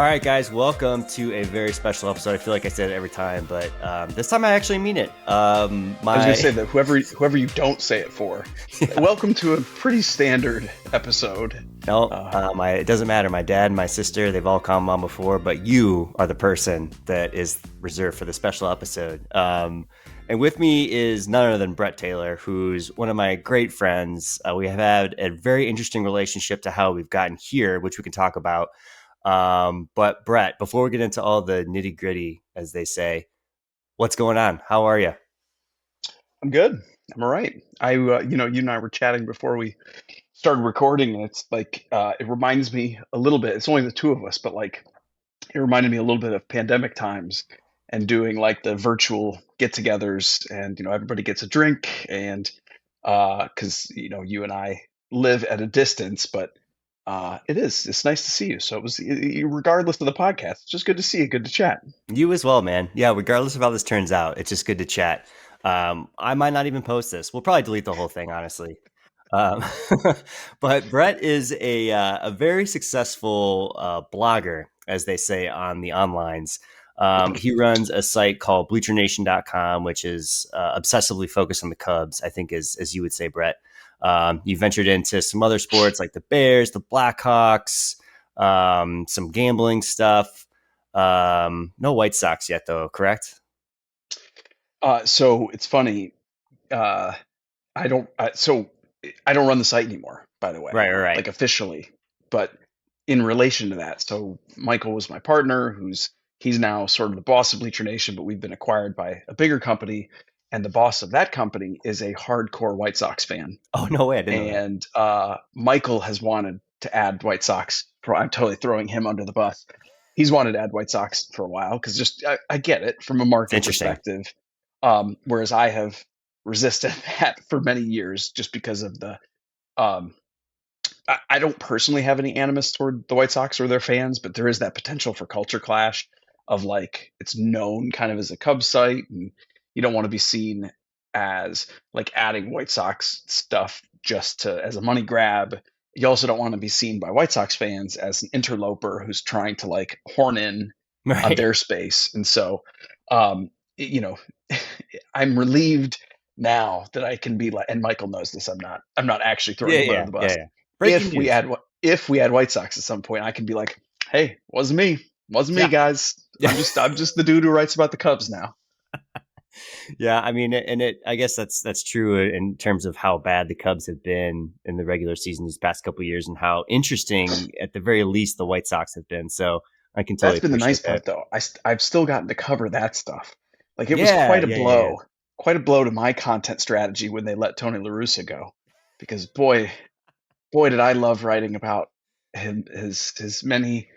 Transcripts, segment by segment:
All right, guys, welcome to a very special episode. I feel like I said it every time, but this time I actually mean it. I was going to say that whoever you don't say it for, welcome to a pretty standard episode. No, it doesn't matter. My dad and my sister, they've all come on before, but you are the person that is reserved for the special episode. And with me is none other than Brett Taylor, who's one of my great friends. We have had a very interesting relationship to how we've gotten here, which we can talk about. But Brett, before we get into all the nitty gritty, as they say, what's going on? How are you? I'm good. I'm all right. You and I were chatting before we started recording, and it's like, it reminds me a little bit. It's only the two of us, but like, it reminded me a little bit of pandemic times and doing like the virtual get-togethers, and everybody gets a drink, and because you and I live at a distance, but it's nice to see you. So it was, regardless of the podcast, it's just good to see you, good to chat. You as well, man. Yeah, regardless of how this turns out, it's just good to chat. I might not even post this. We'll probably delete the whole thing, honestly. Um, but Brett is a very successful blogger, as they say on the onlines. He runs a site called bleachernation.com, which is obsessively focused on the Cubs, I think, as you would say, Brett. You ventured into some other sports like the Bears, the Blackhawks, some gambling stuff. No White Sox yet, though, correct? So it's funny. I don't. I don't run the site anymore, by the way. Right. Like officially, but in relation to that, so Michael was my partner, he's now sort of the boss of Bleacher Nation, but we've been acquired by a bigger company, and the boss of that company is a hardcore White Sox fan. Oh, no way! I didn't know that. And Michael has wanted to add White Sox. I'm totally throwing him under the bus. He's wanted to add White Sox for a while because I get it from a market perspective. Whereas I have resisted that for many years just because of the I don't personally have any animus toward the White Sox or their fans, but there is that potential for culture clash of like it's known kind of as a Cubs site, and you don't want to be seen as like adding White Sox stuff just to as a money grab. You also don't want to be seen by White Sox fans as an interloper who's trying to like horn in on their space. And so, I'm relieved now that I can be like, and Michael knows this. I'm not actually throwing him under the bus. Yeah. If we add White Sox at some point, I can be like, hey, wasn't me, guys. I'm just the dude who writes about the Cubs now. Yeah, I mean, I guess that's true in terms of how bad the Cubs have been in the regular season these past couple of years, and how interesting, at the very least, the White Sox have been. So I can totally. That's been the nice part, though. I've still gotten to cover that stuff. Like it was quite a blow, quite a blow to my content strategy when they let Tony La Russa go, because boy, did I love writing about him, his many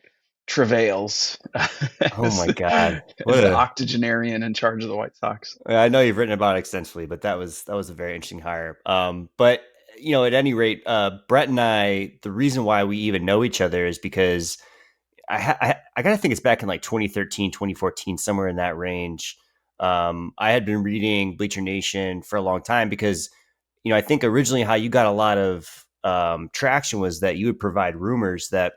travails. Oh my God, what an octogenarian in charge of the White Sox. I know you've written about it extensively, but that was a very interesting hire. But at any rate, Brett and I, the reason why we even know each other is because I gotta think it's back in like 2013, 2014, somewhere in that range. I had been reading Bleacher Nation for a long time because, I think originally how you got a lot of traction was that you would provide rumors that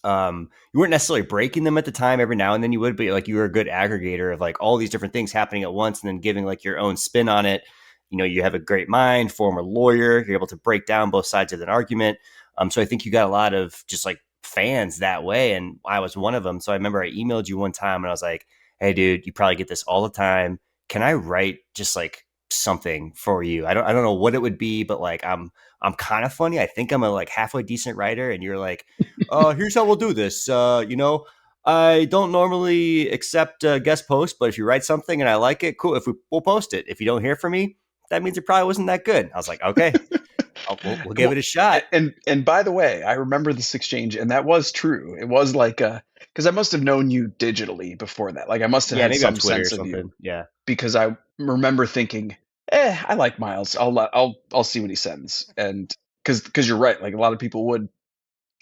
you weren't necessarily breaking them at the time. Every now and then you would, but like you were a good aggregator of like all these different things happening at once and then giving like your own spin on it. You have a great mind, former lawyer, you're able to break down both sides of an argument. So I think you got a lot of just like fans that way. And I was one of them. So I remember I emailed you one time and I was like, hey dude, you probably get this all the time. Can I write just like something for you? I don't know what it would be, but like I'm kind of funny. I think I'm a like halfway decent writer. And you're like, here's how we'll do this. I don't normally accept guest posts, but if you write something and I like it, cool. We'll post it. If you don't hear from me, that means it probably wasn't that good. I was like, okay, we'll give it a shot. And by the way, I remember this exchange, and that was true. It was like because I must have known you digitally before that. Like I must have had some sense of you. Yeah. Because I remember thinking, I like Miles. I'll see what he sends. And because you're right, like a lot of people would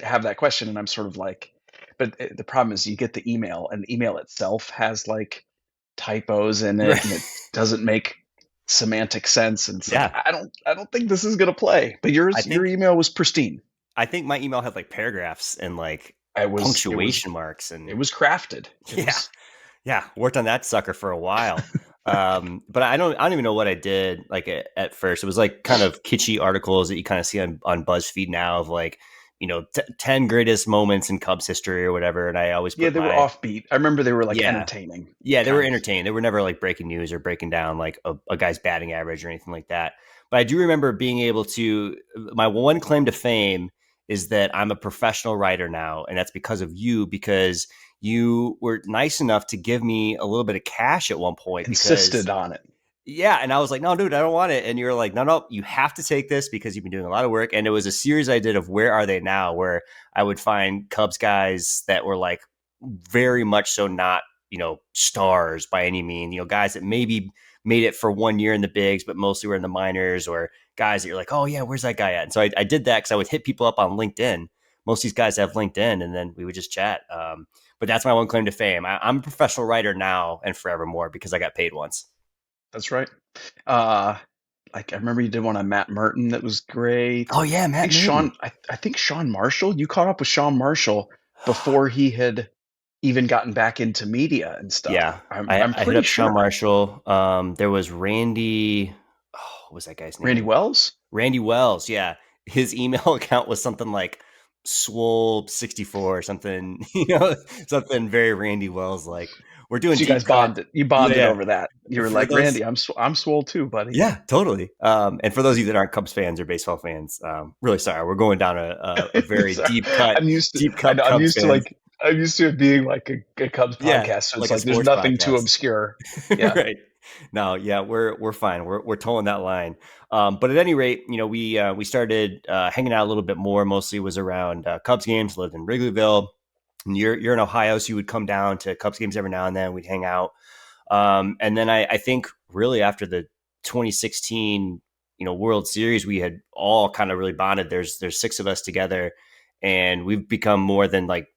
have that question, and I'm sort of like, but the problem is you get the email, and the email itself has like typos in it, and it doesn't make semantic sense. And like, I don't think this is gonna play. But your email was pristine. I think my email had like paragraphs and like It was punctuation marks and it was crafted. It yeah, was yeah, worked on that sucker for a while. But I don't even know what I did like at first. It was like kind of kitschy articles that you kind of see on BuzzFeed now of like, 10 greatest moments in Cubs history or whatever. And I always yeah, put they were my, offbeat. I remember they were like yeah, entertaining, yeah, they were kind of. entertaining. They were never like breaking news or breaking down like a guy's batting average or anything like that. But I do remember being able to. My one claim to fame is that I'm a professional writer now, and that's because of you. Because you were nice enough to give me a little bit of cash at one point because Insisted on it. yeah, and I was like, "No, dude, I don't want it." And you're like, "No, no, you have to take this because you've been doing a lot of work." And it was a series I did of Where Are They Now, where I would find Cubs guys that were like very much so not, stars by any means, guys that maybe made it for 1 year in the bigs, but mostly were in the minors, or guys that you're like, "Oh yeah, where's that guy at?" And so I did that because I would hit people up on LinkedIn. Most of these guys have LinkedIn, and then we would just chat. But that's my one claim to fame. I'm a professional writer now and forevermore because I got paid once. That's right. Uh, like I remember you did one on Matt Merton that was great. Oh yeah, Matt Merton. I think Sean Marshall. You caught up with Sean Marshall before he had even gotten back into media and stuff. Yeah, I'm I, I'm I hit pretty up Sean sure. Marshall. There was Randy. Oh, what was that guy's Randy name? Wells. Randy Wells. Yeah, his email account was something like Swole64 or something. Something very Randy Wells like. We're doing So you deep guys cut. bonded. You Yeah, bonded yeah. over that. You were For like, those, Randy, I'm swole too, buddy. yeah, totally. And for those of you that aren't Cubs fans or baseball fans, really sorry. We're going down a very Sorry. deep I cut know Cubs fans. I'm used to it being like a Cubs Yeah, podcast. So it's like a like there's sports nothing too podcast. obscure. Yeah. Right. No, yeah, we're fine. We're towing that line. But at any rate, we started hanging out a little bit more. Mostly was around Cubs games. Lived in Wrigleyville. And you're in Ohio, so you would come down to Cubs games every now and then. We'd hang out. And then I think really after the 2016 World Series, we had all kind of really bonded. There's six of us together, and we've become more than like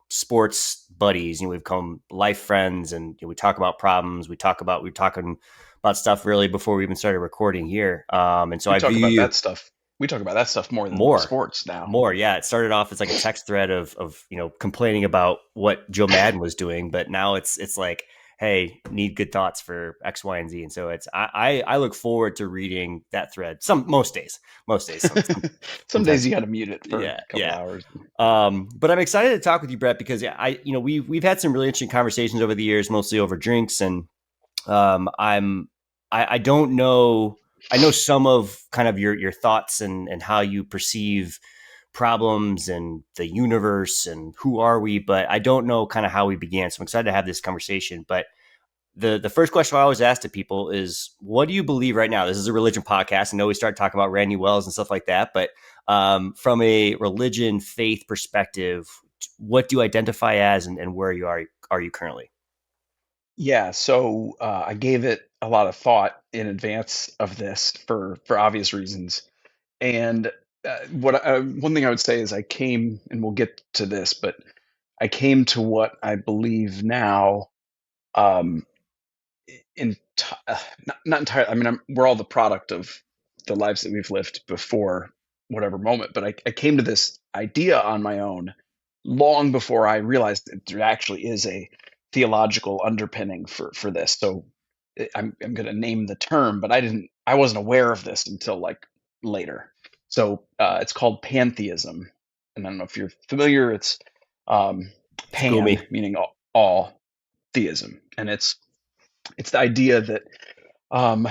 sports buddies. We've become life friends, and we talk about problems. We're talking about stuff really before we even started recording here. And so We I talk view about you that stuff. We talk about that stuff more than more. sports now. More, yeah. It started off as like a text thread of complaining about what Joe Madden was doing, but now it's like, hey, need good thoughts for X, Y, and Z. And so I look forward to reading that thread. Most days, Some days sometimes, you got to mute it for yeah, a couple yeah. hours. But I'm excited to talk with you, Brett, because yeah, we've had some really interesting conversations over the years, mostly over drinks, and I'm I don't know. I know some of kind of your thoughts and how you perceive problems and the universe and who are we, but I don't know kind of how we began. So I'm excited to have this conversation. But the first question I always ask to people is, what do you believe right now? This is a religion podcast. I know we started talking about Randy Wells and stuff like that, but from a religion faith perspective, what do you identify as, and where you are you currently? Yeah, so I gave it a lot of thought in advance of this for obvious reasons. And one thing I would say is I came, and we'll get to this, but I came to what I believe now. Um, in not entirely. I mean, we're all the product of the lives that we've lived before whatever moment. But I came to this idea on my own long before I realized that there actually is a theological underpinning for this. So I'm going to name the term, but I wasn't aware of this until like later. So it's called pantheism, and I don't know if you're familiar. It's um, School pan me. meaning all, theism, and it's the idea that um,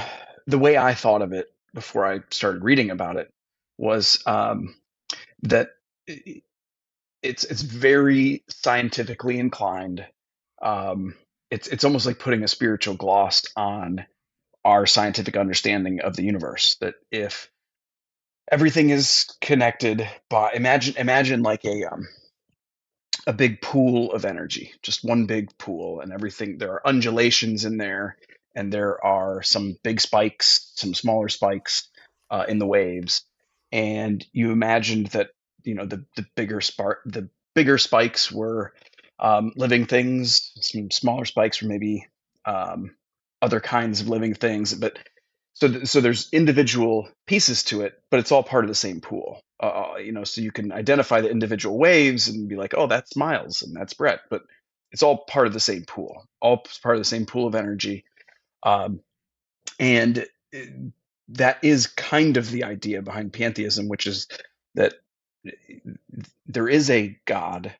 the way I thought of it before I started reading about it was that it's very scientifically inclined. Um, it's almost like putting a spiritual gloss on our scientific understanding of the universe. That if everything is connected by imagine like a big pool of energy, just one big pool, and everything. There are undulations in there, and there are some big spikes, some smaller spikes in the waves. And you imagined that the bigger spikes were living things. Some smaller spikes were maybe um, other kinds of living things, but so there's individual pieces to it, but it's all part of the same pool. So you can identify the individual waves and be like, oh, that's Miles and that's Brett, but it's all part of the same pool, all part of the same pool of energy. Um, and that is kind of the idea behind pantheism, which is that there is a God,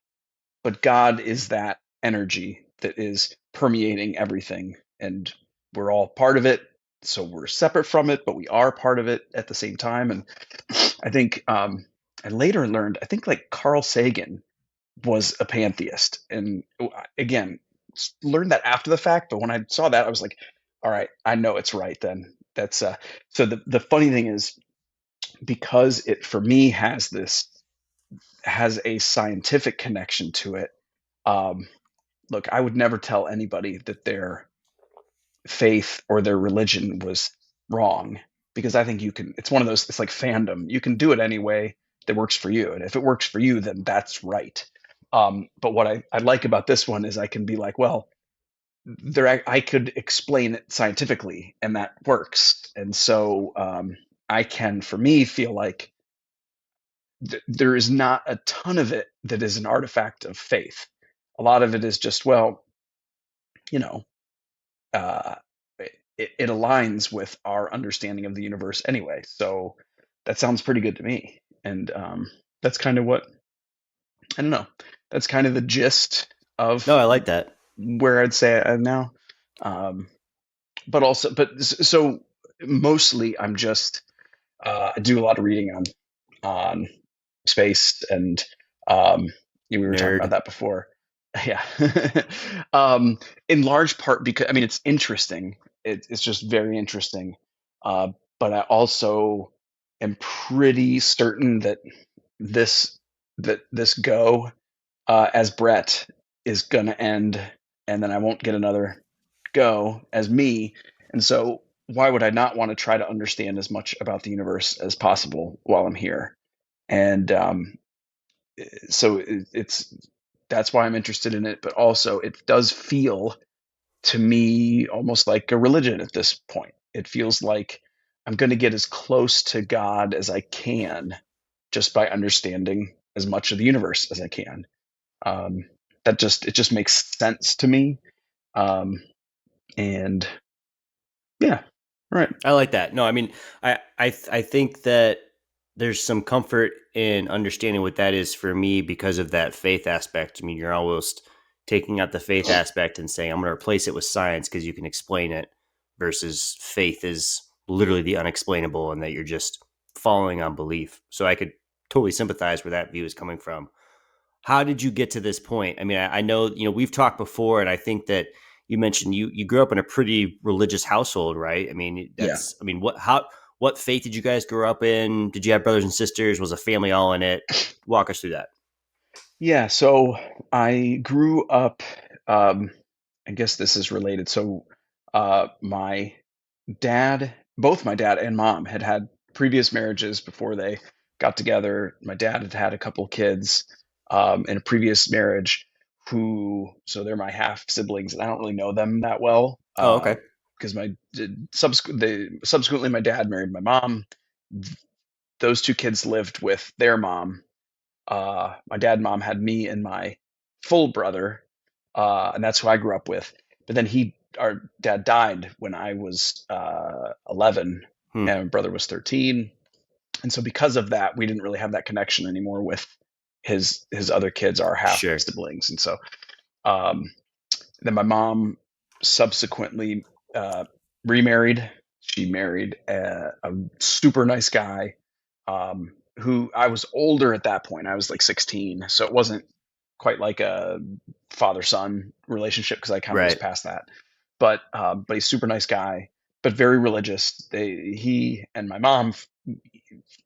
but God is that energy that is permeating everything, and we're all part of it. So we're separate from it, but we are part of it at the same time. And I think I later learned, I think like Carl Sagan was a pantheist, and again, learned that after the fact. But when I saw that, I was like, all right, I know it's right then. That's so the funny thing is, because it for me has a scientific connection to it. Um, Look, I would never tell anybody that their faith or their religion was wrong, because I think you can, it's one of those, it's like fandom. You can do it any way that works for you. And if it works for you, then that's right. But what I like about this one is I can be like, well, I could explain it scientifically and that works. And so I can, for me, feel like there is not a ton of it that is an artifact of faith. A lot of it is just, well, you know, uh, it aligns with our understanding of the universe anyway. So that sounds pretty good to me. And that's kind of what, I don't know, that's kind of the gist No, of I like that. where I'd say I am now. Um, but also, so mostly I'm just, I do a lot of reading on space, and um, we were talking about Nerd. that before. Yeah. um, in large part because, I mean, it's interesting. It's just very interesting. Uh, but I also am pretty certain that this this go as Brett is going to end, and then I won't get another go as me. And so, why would I not want to try to understand as much about the universe as possible while I'm here? And so it's that's why I'm interested in it. But also, it does feel to me almost like a religion at this point. It feels like I'm going to get as close to God as I can just by understanding as much of the universe as I can. Um, that just it just makes sense to me. Um, and yeah, right. I like that. No, I mean, I think that there's some comfort in understanding what that is for me because of that faith aspect. I mean, you're almost taking out the faith aspect and saying I'm going to replace it with science because you can explain it, versus faith is literally the unexplainable and that you're just following on belief. So I could totally sympathize where that view is coming from. How did you get to this point? I mean, I know, we've talked before, and I think that you mentioned you grew up in a pretty religious household, right? I mean, Yeah. what faith did you guys grow up in? Did you have brothers and sisters? Was a family all in it? Walk us through that. Yeah, so I grew up, um, I guess this is related. So, my both my dad and mom had had previous marriages before they got together. My dad had had a couple kids in a previous marriage so they're my half siblings, and I don't really know them that well Oh, okay. because subsequently my dad married my mom. Those two kids lived with their mom. My dad and mom had me and my full brother, and that's who I grew up with. But then our dad died when I was 11, Hmm. and my brother was 13. And so because of that, we didn't really have that connection anymore with his other kids, our half Sure. siblings. And so um, then my mom subsequently remarried. She married a super nice guy who I was older at that point. I was like 16, so it wasn't quite like a father son relationship because I kind of was Right. past that. But he's a super nice guy, but very religious. He and my mom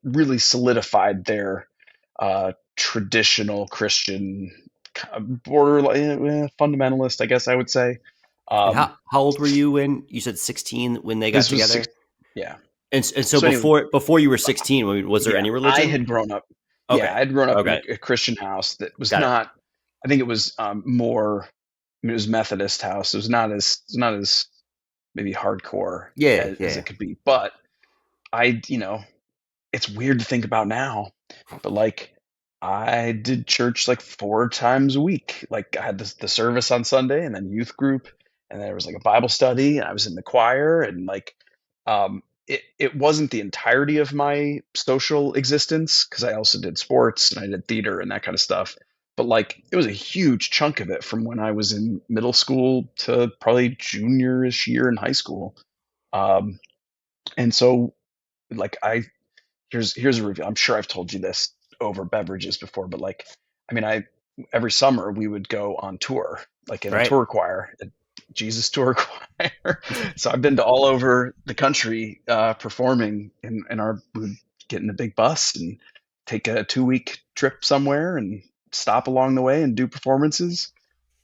really solidified their traditional Christian borderline fundamentalist, I guess I would say. And Um, how old were you when you said 16 when they got this was six, together? yeah. And so So anyway, before you were 16, was there yeah, any I religion? had grown up. Yeah, Okay. I had grown up in Okay. a Christian house that was Got it. not. I think it was more. I mean, it was Methodist house. It was not as maybe hardcore Yeah, as yeah, it could be. But I, it's weird to think about now, but like I did church like 4 times a week. Like I had the service on Sunday and then youth group, and there was like a Bible study, and I was in the choir, and like it wasn't the entirety of my social existence because I also did sports and I did theater and that kind of stuff. But like it was a huge chunk of it from when I was in middle school to probably juniorish year in high school. Um, and so like I here's a review. I'm sure I've told you this over beverages before, but like, I mean, I every summer we would go on tour, like in a right, tour choir, a Jesus tour choir. So I've been to all over the country performing, in our we would get in a big bus and take a 2 week trip somewhere and stop along the way and do performances.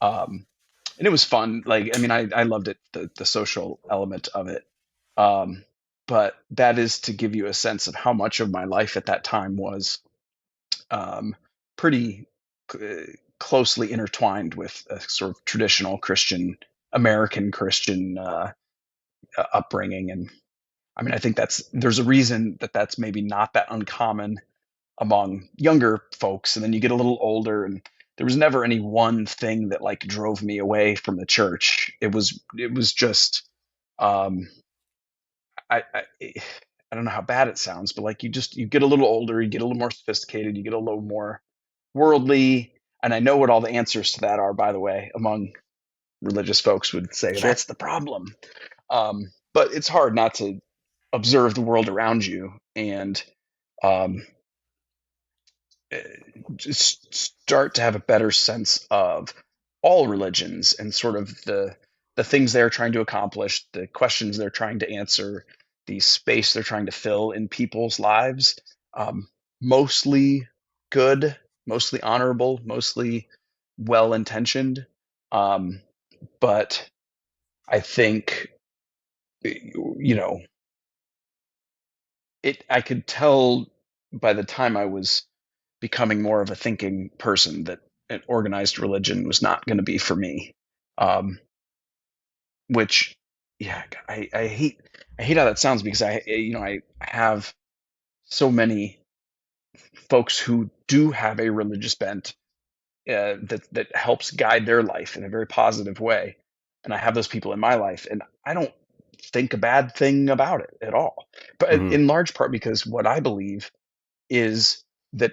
Um, and it was fun. Like, I mean, I loved it, the social element of it. Um, but that is to give you a sense of how much of my life at that time was um, pretty closely intertwined with a sort of traditional Christian, American Christian upbringing. And I mean, I think there's a reason that that's maybe not that uncommon among younger folks. And then you get a little older, and there was never any one thing that like drove me away from the church. It was just um, I I don't know how bad it sounds, but like you get a little older, you get a little more sophisticated, you get a little more worldly. And I know what all the answers to that are, by the way, among religious folks would say sure, that's the problem. But it's hard not to observe the world around you and um, just start to have a better sense of all religions and sort of the things they're trying to accomplish, the questions they're trying to answer, the space they're trying to fill in people's lives. Um, Mostly good, mostly honorable, mostly well intentioned. Um, but I think you know it. I could tell by the time I was becoming more of a thinking person that an organized religion was not going to be for me. Um, which, yeah, I hate how that sounds because I have so many folks who do have a religious bent that helps guide their life in a very positive way, and I have those people in my life, and I don't think a bad thing about it at all. But hmm in large part because what I believe is that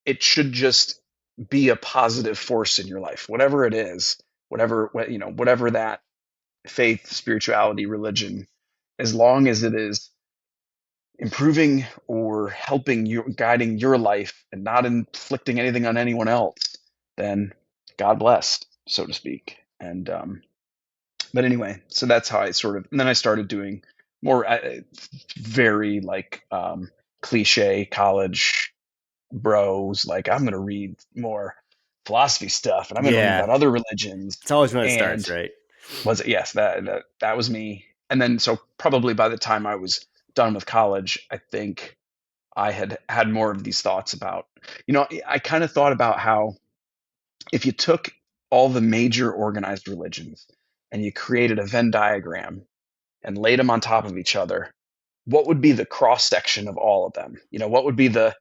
it should just be a positive force in your life, whatever it is, whatever that faith, spirituality, religion, as long as it is improving or helping you, guiding your life, and not inflicting anything on anyone else, then God bless, so to speak. And but anyway, so that's how I sort of, and then I started doing more very like cliche college bros, like I'm going to read more philosophy stuff and I'm going to read yeah. about other religions. It's always when it starts, And right? was it, yes, that was me. And then so probably by the time I was done with college, I think I had had more of these thoughts about, I kind of thought about how if you took all the major organized religions and you created a Venn diagram and laid them on top of each other, what would be the cross section of all of them? What would be the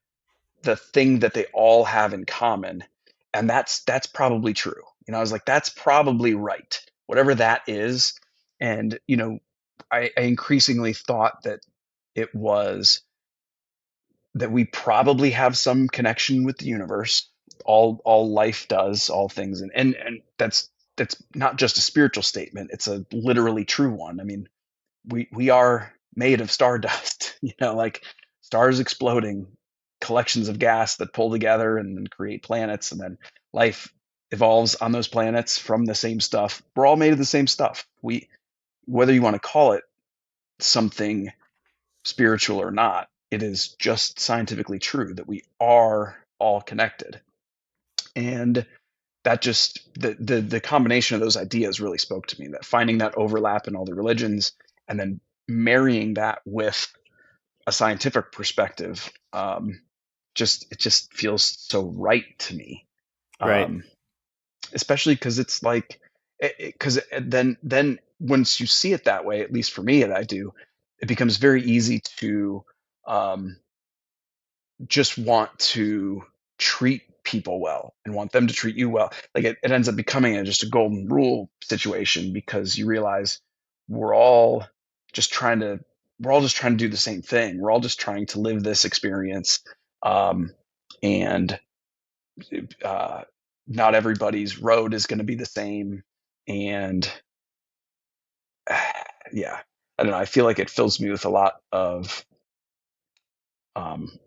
thing that they all have in common? And that's probably true. I was like, that's probably right, whatever that is. And I increasingly thought that it was that we probably have some connection with the universe. All life does, all things, and that's not just a spiritual statement, it's a literally true one. I mean, we are made of stardust, like stars exploding, collections of gas that pull together and then create planets, and then life evolves on those planets from the same stuff. We're all made of the same stuff. Whether you want to call it something spiritual or not, it is just scientifically true that we are all connected. And that just the combination of those ideas really spoke to me, that finding that overlap in all the religions and then marrying that with a scientific perspective, it just feels so right to me. Right. um, Especially because it's like Because then once you see it that way, at least for me, I do, it becomes very easy to um, just want to treat people well and want them to treat you well. Like it ends up becoming just a golden rule situation because you realize we're all just trying to we're all just trying to do the same thing. We're all just trying to live this experience, um, and uh, not everybody's road is going to be the same. And yeah, I don't know. I feel like it fills me with a lot of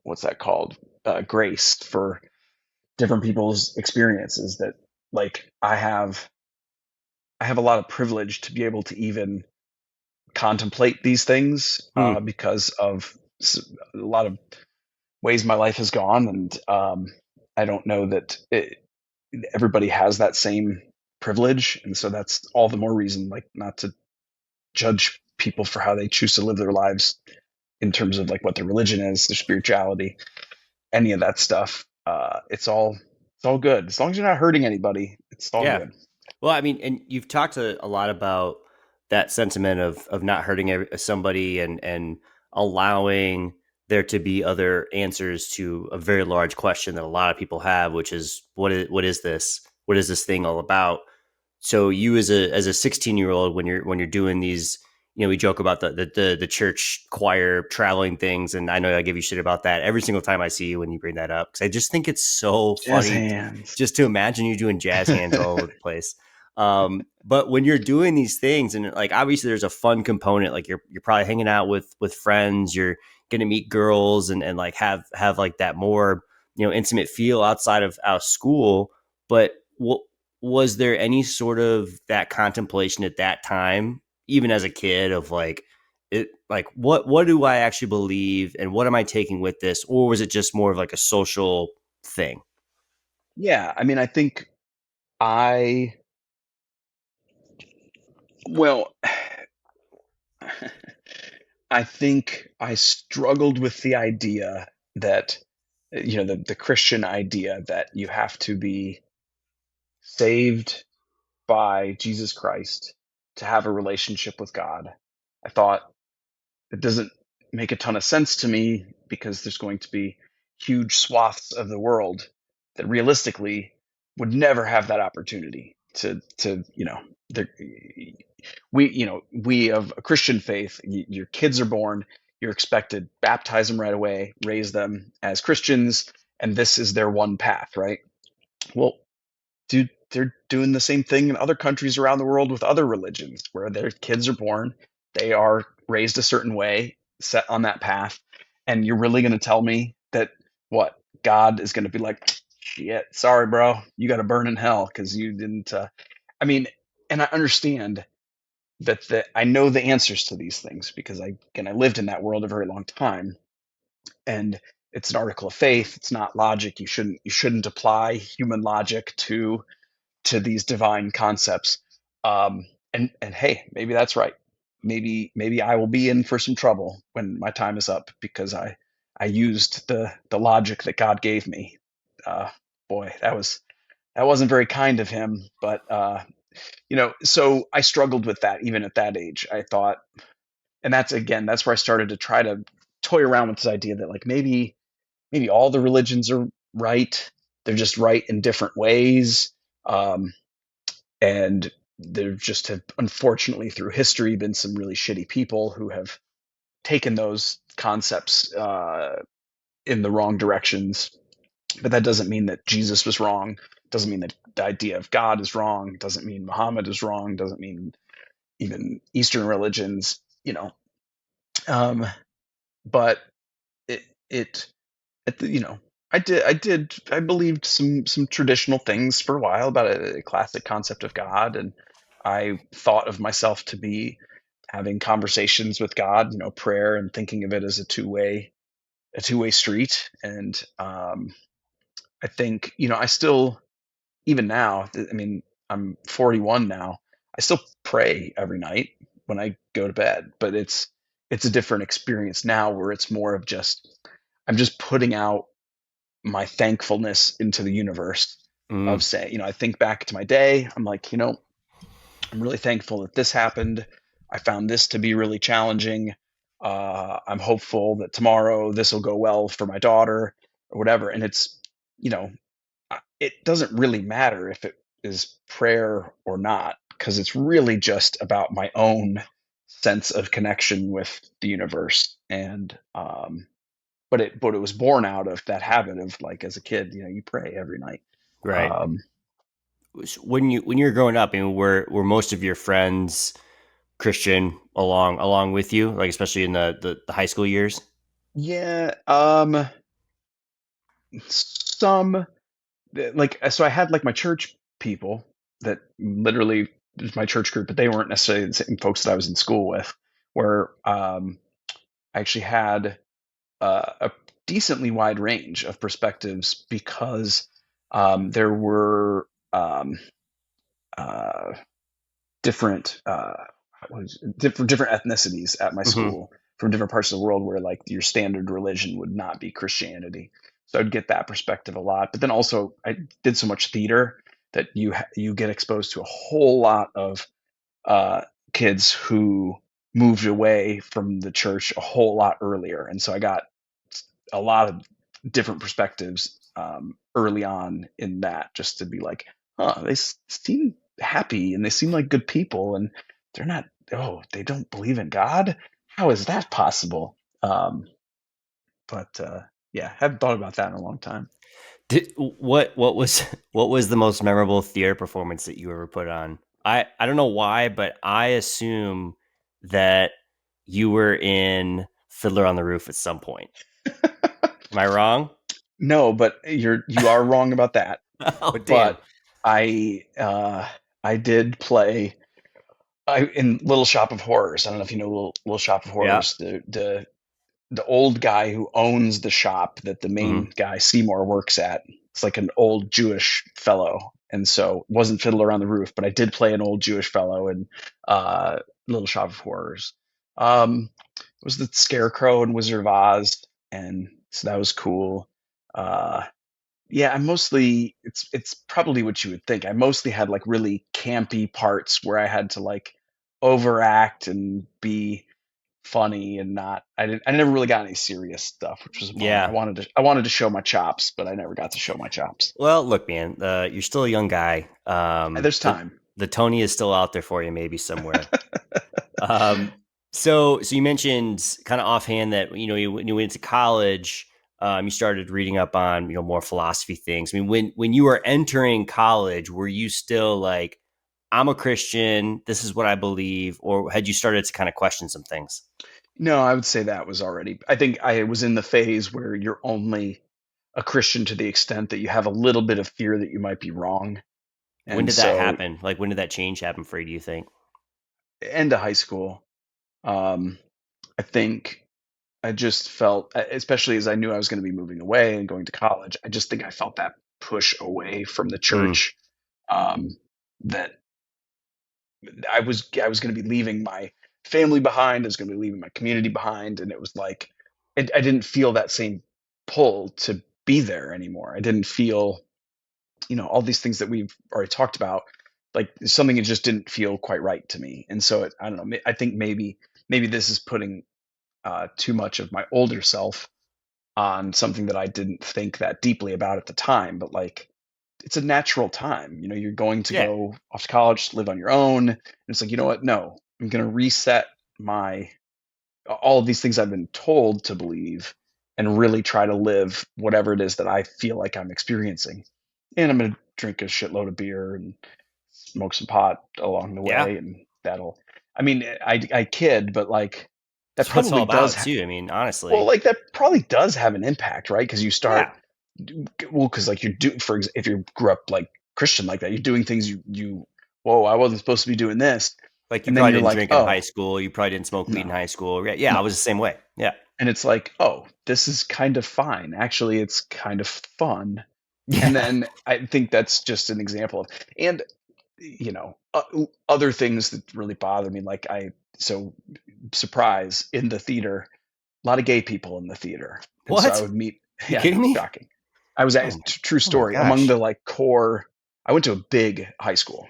what's that called? Grace for different people's experiences. That like I have a lot of privilege to be able to even contemplate these things Hmm. because of a lot of ways my life has gone, and I don't know that everybody has that same privilege, and so that's all the more reason, like, not to judge people for how they choose to live their lives in terms of like what their religion is, their spirituality, any of that stuff. It's all good as long as you're not hurting anybody. It's all Yeah. good. Well, I mean, and you've talked a lot about that sentiment of not hurting somebody and allowing there to be other answers to a very large question that a lot of people have, which is what is this? What is this thing all about? So you as a 16-year-old when you're doing these, we joke about the church choir traveling things, and I know I give you shit about that every single time I see you when you bring that up, because I just think it's so Jazz funny hands. just to imagine you doing jazz hands all over the place. But when you're doing these things, and like obviously there's a fun component, like you're probably hanging out with friends, you're gonna meet girls and like have like that more intimate feel outside of school. But was there any sort of that contemplation at that time, even as a kid, of like what do I actually believe and what am I taking with this, or was it just more of like a social thing? Yeah, I mean, I think I well, I think I struggled with the idea that the Christian idea that you have to be saved by Jesus Christ to have a relationship with God. I thought it doesn't make a ton of sense to me because there's going to be huge swaths of the world that realistically would never have that opportunity to we of a Christian faith, your kids are born, you're expected baptize them right away, raise them as Christians, and this is their one path, right? Well, dude, they're doing the same thing in other countries around the world with other religions where their kids are born, they are raised a certain way, set on that path, and you're really going to tell me that what God is going to be like, shit, sorry, bro, you got to burn in hell because you didn't. I mean, and I understand that I know the answers to these things because I lived in that world a very long time, and it's an article of faith. It's not logic. You shouldn't apply human logic to these divine concepts. And hey, maybe that's right. Maybe I will be in for some trouble when my time is up because I used the logic that God gave me. Uh, Boy, that wasn't very kind of him, but so I struggled with that even at that age. I thought, and that's where I started to try to toy around with this idea that like maybe all the religions are right. They're just right in different ways. And there just have, unfortunately, through history, been some really shitty people who have taken those concepts in the wrong directions. But that doesn't mean that Jesus was wrong. Doesn't mean that the idea of God is wrong. Doesn't mean Muhammad is wrong. Doesn't mean even Eastern religions. Um, but it it at the, I believed some traditional things for a while about a classic concept of God, and I thought of myself to be having conversations with God, prayer, and thinking of it as a two-way street. And I think I still, even now, I mean, I'm 41 now. I still pray every night when I go to bed, but it's a different experience now where it's more of just I'm just putting out my thankfulness into the universe Mm, of saying, I think back to my day. I'm like, I'm really thankful that this happened. I found this to be really challenging. I'm hopeful that tomorrow this will go well for my daughter or whatever. And it's, you know, it doesn't really matter if it is prayer or not, because it's really just about my own sense of connection with the universe. And, but it was born out of that habit of like as a kid, you pray every night. Right. Um, When you were growing up, I mean, were most of your friends Christian along with you, like especially in the high school years? yeah, some like so I had like my church people that literally was my church group, but they weren't necessarily the same folks that I was in school with. Where I actually had a decently wide range of perspectives because there were uh, different different ethnicities at my Hmm. school from different parts of the world where like your standard religion would not be Christianity. So I'd get that perspective a lot. But then also I did so much theater that you get exposed to a whole lot of uh, kids who moved away from the church a whole lot earlier, and so I got a lot of different perspectives early on in that, just to be like, huh, they seem happy and they seem like good people, and they're not. Oh, they don't believe in God. How is that possible? Um, but yeah, haven't thought about that in a long time. What was what was the most memorable theater performance that you ever put on? I don't know why, but I assume that you were in Fiddler on the Roof at some point. Am I wrong? No, but you are wrong about that. Oh damn. But I did play in Little Shop of Horrors. I don't know if you know Little Shop of Yeah. Horrors. The old guy who owns the shop that the Hmm. main guy Seymour works at. It's like an old Jewish fellow, and so it wasn't Fiddler on the Roof, but I did play an old Jewish fellow in uh, Little Shop of Horrors. It was the Scarecrow and Wizard of Oz, and so that was cool. Uh, yeah, I mostly it's probably what you would think. I mostly had like really campy parts where I had to like overact and be funny and not I never really got any serious stuff, which was a bummer. I Yeah. wanted to I wanted to show my chops, but I never got to show my chops. Well, look, man, you're still a young guy. There's time. The Tony is still out there for you, maybe somewhere. Um, so you mentioned kind of offhand that when you went to college, you started reading up on more philosophy things. I mean, when you were entering college, were you still like, I'm a Christian, this is what I believe, or had you started to kind of question some things? No, I would say that was already. I think I was in the phase where you're only a Christian to the extent that you have a little bit of fear that you might be wrong. When And did that so, happen? Like, when did that change happen for you? Do you think? end of high school, um, I think I just felt, especially as I knew I was going to be moving away and going to college, I just think I felt that push away from the Mm, church, that I was going to be leaving my family behind. I was going to be leaving my community behind, and it was like I didn't feel that same pull to be there anymore. I didn't feel, all these things that we've already talked about. Like something that just didn't feel quite right to me, and so I don't know. I think maybe this is putting too much of my older self on something that I didn't think that deeply about at the time. But like it's a natural time. You're going to yeah, go off to college, live on your own. And it's like, you know what? No, I'm going to reset my all of these things I've been told to believe and really try to live whatever it is that I feel like I'm experiencing. And I'm going to drink a shitload of beer and smoke some pot along the yeah. way. And that'll, I mean, I kid, but like that That's what it's all probably does, about, too. I mean, well, honestly, like that probably does have an impact, right? Because you yeah. start, well, because like if you grew up like Christian like that, you're doing things whoa, I wasn't supposed to be doing this, Like, you and then probably you're didn't like, drink in high oh school. You probably didn't smoke weed in no, high school. Yeah, yeah, I was no, the same way. Yeah. and it's like, oh, this is kind of fine. Actually, it's kind of fun, and Yeah. then I think that's just an example of, and other things that really bother me, like so surprise in the theater, a lot of gay people in the theater, and so I What? would meet. You Yeah, no, kidding me? shocking. I was at Oh my true oh my story among gosh. the like core. I went to a big high school,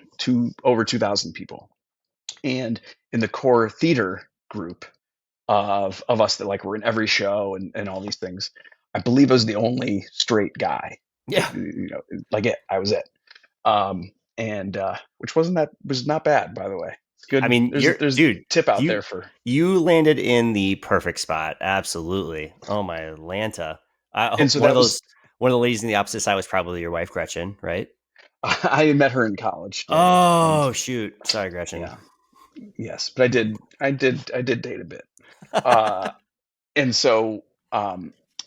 over 2,000 people, and in the core theater group of us that like were in every show and all these things, I believe I was the only straight guy. Yeah. Like I was it. And which was not bad, by the way. It's I good. mean, you're There's dude, tip out you there for. you landed in the perfect spot. Absolutely. Oh my Atlanta. I And hope so that was one of the ladies in the opposite side was probably your wife, Gretchen, right? I met her in college. Yeah, and Oh shoot. Sorry, Gretchen. yeah, yes, but I did date a bit. Uh, and so I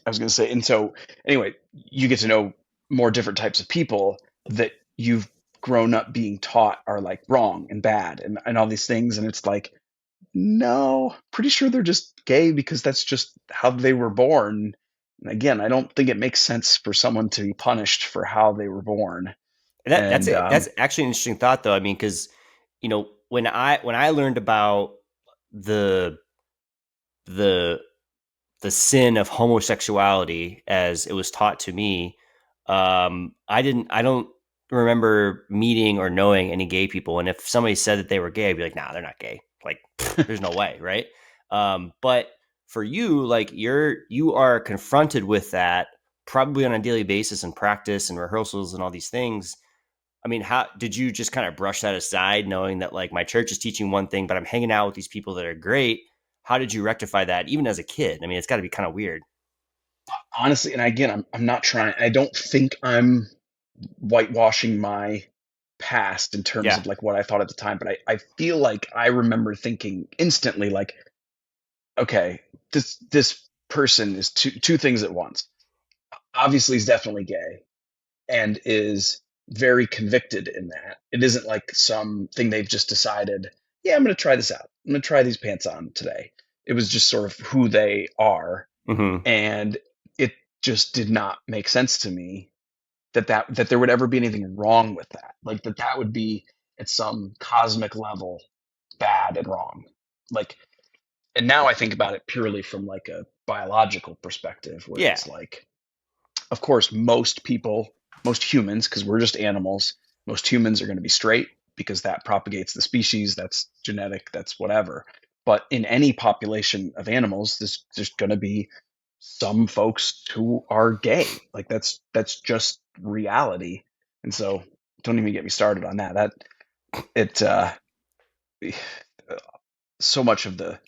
was going to say, and so anyway, you get to know more different types of people that you've grown up being taught are like wrong and bad and all these things, and it's like, no, pretty sure they're just gay because that's just how they were born. And again, I don't think it makes sense for someone to be punished for how they were born. And That's actually an interesting thought, though. I mean, because when I learned about the the the sin of homosexuality as it was taught to me, I don't remember meeting or knowing any gay people. And if somebody said that they were gay, I'd be like, nah, they're not gay. Like, there's no way, right? But for you, like you are confronted with that probably on a daily basis in practice and rehearsals and all these things. I mean, how did you just kind of brush that aside, knowing that like my church is teaching one thing, but I'm hanging out with these people that are great? How did you rectify that, even as a kid? I mean, it's got to be kind of weird. honestly, and again, I'm not trying. I don't think I'm whitewashing my past in terms Yeah. of like what I thought at the time, but I feel like I remember thinking instantly like, okay, this person is two things at once. Obviously, he's definitely gay and is very convicted in that. It isn't like something they've just decided, yeah, I'm going to try this out. I'm going to try these pants on today. It was just sort of who they are, Hmm. and it just did not make sense to me that there would ever be anything wrong with that. Like that would be at some cosmic level bad and wrong. Like, and now I think about it purely from like a biological perspective, where Yeah. it's like, of course, most people, most humans, because we're just animals, most humans are going to be straight because that propagates the species. That's genetic. That's whatever. But in any population of animals, there's going to be some folks who are gay. Like that's just reality. And so, don't even get me started on that. That it so much of the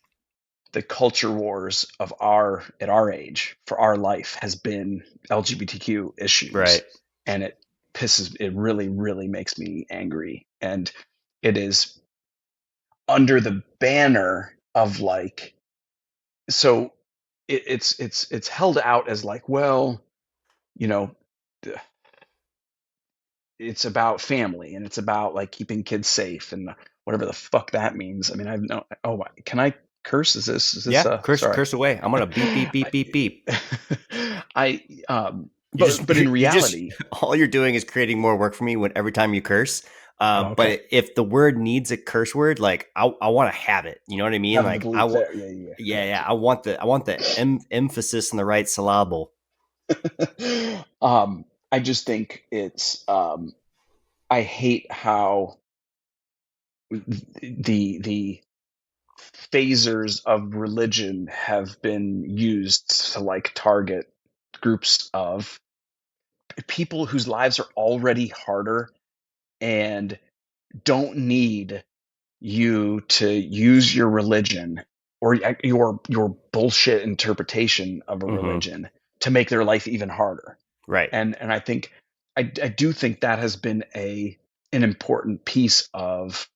culture wars of our at our age for our life has been LGBTQ Right. issues, and it really really makes me angry, and it is under the banner of like, so it's held out as like, well, you know it's about family and it's about like keeping kids safe and whatever the fuck that means. I mean, I've no. Oh, can I curse? Is this Yeah. sorry. Curse away. I'm gonna beep beep beep beep beep. I You just but in you just reality, all you're doing is creating more work for me when every time you curse. oh, okay, But if the word needs a curse word, like I want to have it. You know what I mean? have the Like I bleep want. there. Yeah, yeah, I Yeah, got yeah. I want the emphasis in the right syllable. you. I just think it's I hate how the phasers of religion have been used to like target groups of people whose lives are already harder and don't need you to use your religion or your bullshit interpretation of a Hmm. religion to make their life even harder. Right. And I think I do think that has been an important piece of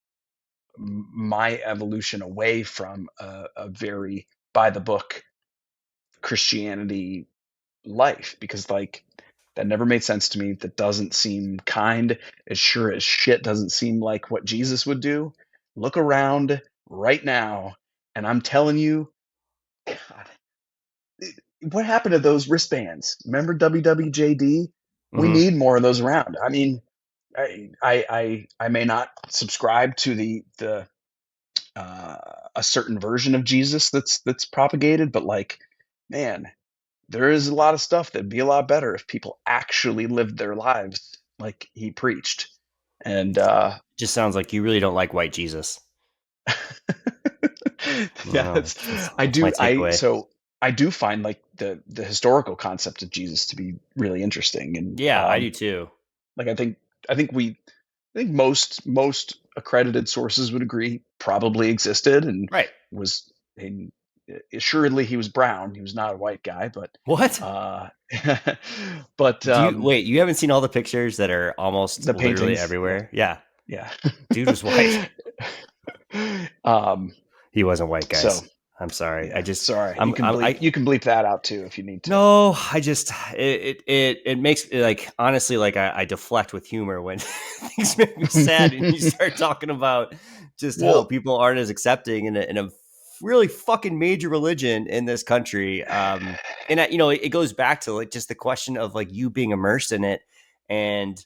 my evolution away from a very by the book Christianity life, because like that never made sense to me. That doesn't seem kind. It sure as shit doesn't seem like what Jesus would do. Look around right now, and I'm telling you, God, what happened to those wristbands? Remember WWJD? We Hmm. need more of those around. I mean, I may not subscribe to the uh, a certain version of Jesus that's propagated, but like, man, there is a lot of stuff that'd be a lot better if people actually lived their lives like he preached. And Just sounds like you really don't like white Jesus. I don't yeah, know. That's my I takeaway. so I do find like the historical concept of Jesus to be really interesting. And Yeah, I do too. like I think we I think most accredited sources would agree probably existed and Right. was and assuredly he was brown. He was not a white guy, but What? uh but Do you wait? You haven't seen all the pictures that are almost the literally paintings, yeah, everywhere? Yeah, yeah. dude was white. um He wasn't white, so guys. I'm sorry. yeah, sorry. I You can bleep that out too if you need to. no, I just it makes it like honestly like I deflect with humor when things make me sad and you start talking about just how Well, people aren't as accepting in a really fucking major religion in this country. And you know it goes back to like just the question of like you being immersed in it and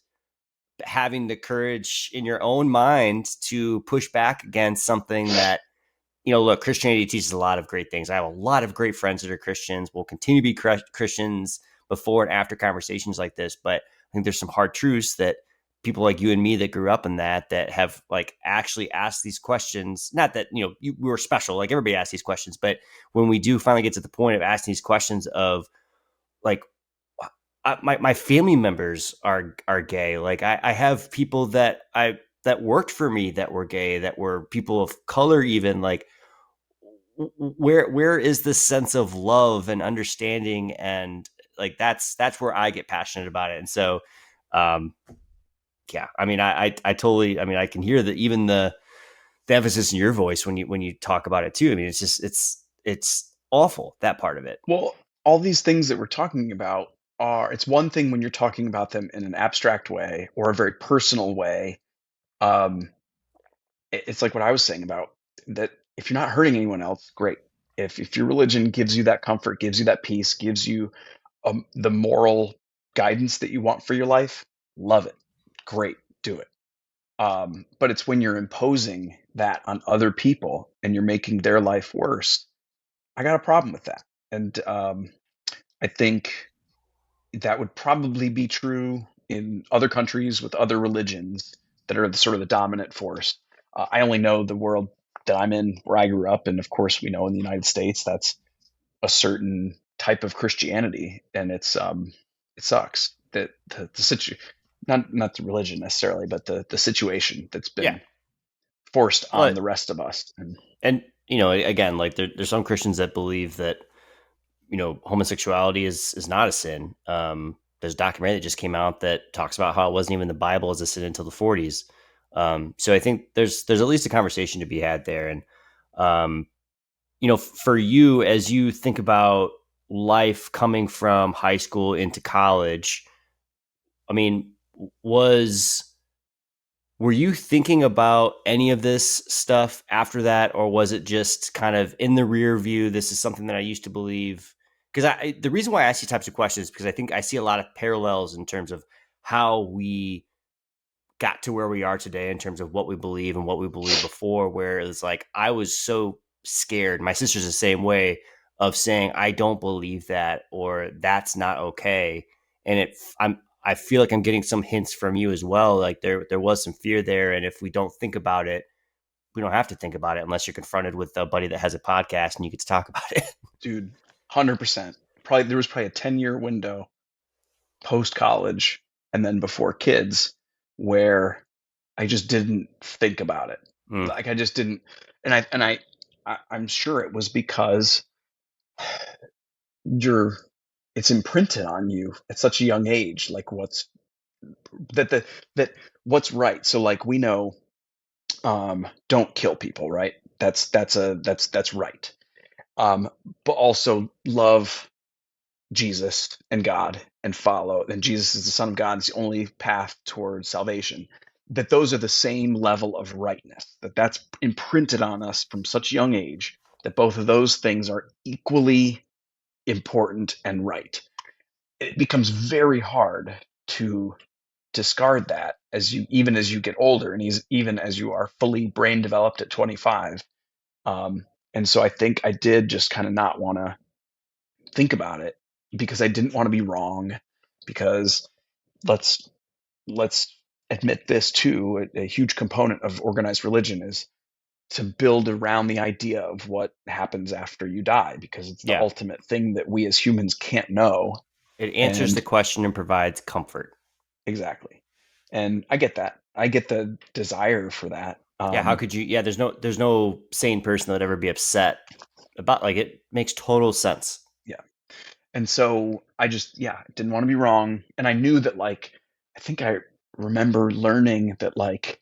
having the courage in your own mind to push back against something that you know, look, Christianity teaches a lot of great things. I have a lot of great friends that are Christians. We'll continue to be Christians before and after conversations like this. But I think there's some hard truths that people like you and me that grew up in that have like actually asked these questions. Not that, you know, we were special, like everybody asks these questions. But when we do finally get to the point of asking these questions of like, my family members are gay. Like I have people that worked for me that were gay, that were people of color, even like where is this sense of love and understanding and like that's where I get passionate about it. And so um yeah, I mean I totally I mean I can hear that even the emphasis in your voice when you talk about it too. I mean it's just it's awful, that part of it. well, all these things that we're talking about are it's one thing when you're talking about them in an abstract way or a very personal way. Um, it's like what I was saying about that if you're not hurting anyone else, great. If your religion gives you that comfort, gives you that peace, gives you the moral guidance that you want for your life, love it. Great, do it. But it's when you're imposing that on other people and you're making their life worse. I got a problem with that. And I think that would probably be true in other countries with other religions that are the, sort of the dominant force. I only know the world that I'm in, where I grew up, and of course, we know in the United States that's a certain type of Christianity, and it sucks that the not the religion necessarily, but the situation that's Yeah. been forced on Well, the rest of us. And and you know again like there's some Christians that believe that you know homosexuality is not a sin. There's a documentary that just came out that talks about how it wasn't even in the Bible as a sin until the 40s. So I think there's at least a conversation to be had there. And um, you know, for you as you think about life coming from high school into college, I mean, was were you thinking about any of this stuff after that, or was it just kind of in the rear view? This is something that I used to believe. Because the reason why I ask these types of questions is because I think I see a lot of parallels in terms of how we got to where we are today in terms of what we believe and what we believed before, where it's like I was so scared. My sister's the same way of saying I don't believe that or that's not okay. And I feel like I'm getting some hints from you as well. Like there was some fear there. And if we don't think about it, we don't have to think about it unless you're confronted with a buddy that has a podcast and you get to talk about it. dude, 100%. Probably there was probably a 10-year window post college and then before kids where I just didn't think about it. Mm, Like I just didn't, I'm sure it was because you're it's imprinted on you at such a young age, like what's that the that what's right. So like we know, don't kill people, right? That's right. Um, but also love Jesus and God and follow. And Jesus is the Son of God. It's the only path towards salvation. That those are the same level of rightness. That's imprinted on us from such a young age. That both of those things are equally important and right. It becomes very hard to discard that as you even as you get older, and even as you are fully brain developed at 25. Um, and so I think I did just kind of not want to think about it because I didn't want to be wrong. Because let's let's admit this too. A huge component of organized religion is to build around the idea of what happens after you die, because it's the Yeah. ultimate thing that we as humans can't know. It answers the And question and provides comfort. exactly. And I get that. I get the desire for that. Yeah, how could you? Yeah, there's no sane person that would ever be upset about, like, it makes total sense. Yeah. And so I just, yeah, didn't want to be wrong. And I knew that, like, I think I remember learning that, like,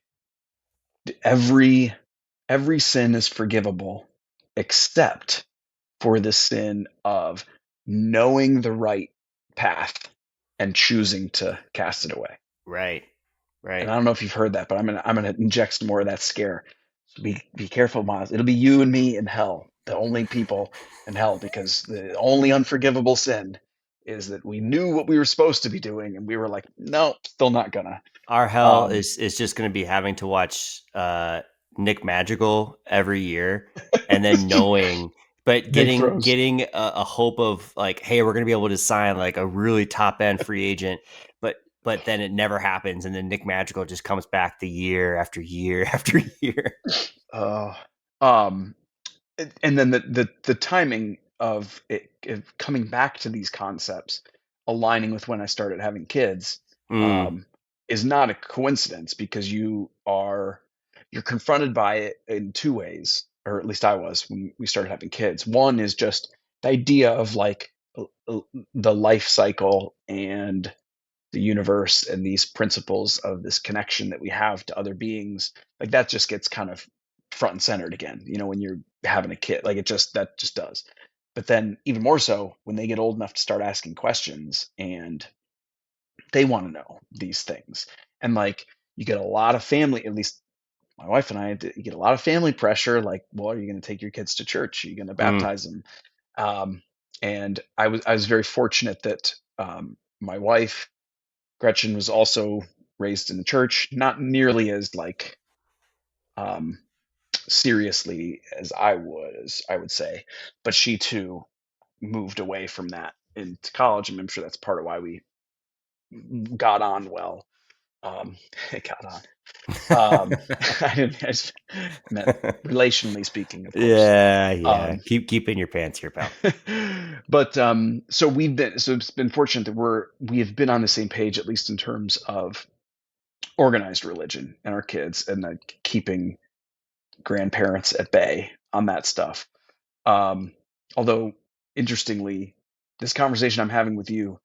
every every sin is forgivable except for the sin of knowing the right path and choosing to cast it away. Right. And Right. I don't know if you've heard that, but I'm gonna inject some more of that scare. So be careful, Miles. It'll be you and me in hell, the only people in hell, because the only unforgivable sin is that we knew what we were supposed to be doing, and we were like, no, still not gonna. Our hell Um, is just going to be having to watch Nick Magical every year, and then knowing, but big getting throws. getting a hope of, like, hey, we're going to be able to sign like a really top end free agent, but then it never happens, and then Nick Magical just comes back the year after year after year. Uh, um, and then the timing of it of coming back to these concepts aligning with when I started having kids, Mm, um, is not a coincidence, because you're confronted by it in two ways, or at least I was when we started having kids. One is just the idea of, like, the life cycle and the universe and these principles of this connection that we have to other beings. Like, that just gets kind of front and centered again, when you're having a kid. Like, that just does. But then even more so when they get old enough to start asking questions, and they want to know these things. And, like, you get a lot of family, at least my wife and I, you get a lot of family pressure, like, well, are you going to take your kids to church? Are you going to mm. baptize them? And I was very fortunate that, my wife Gretchen was also raised in the church, not nearly as, like, um, seriously as I would say, but she too moved away from that into college, and I'm sure that's part of why we got on well. Um, got on. I meant relationally speaking, of course. Yeah, yeah. Um, Keep in your pants here, pal. but so it's been fortunate that we have been on the same page, at least in terms of organized religion and our kids, and like keeping grandparents at bay on that stuff. Um, Although, interestingly, this conversation I'm having with you,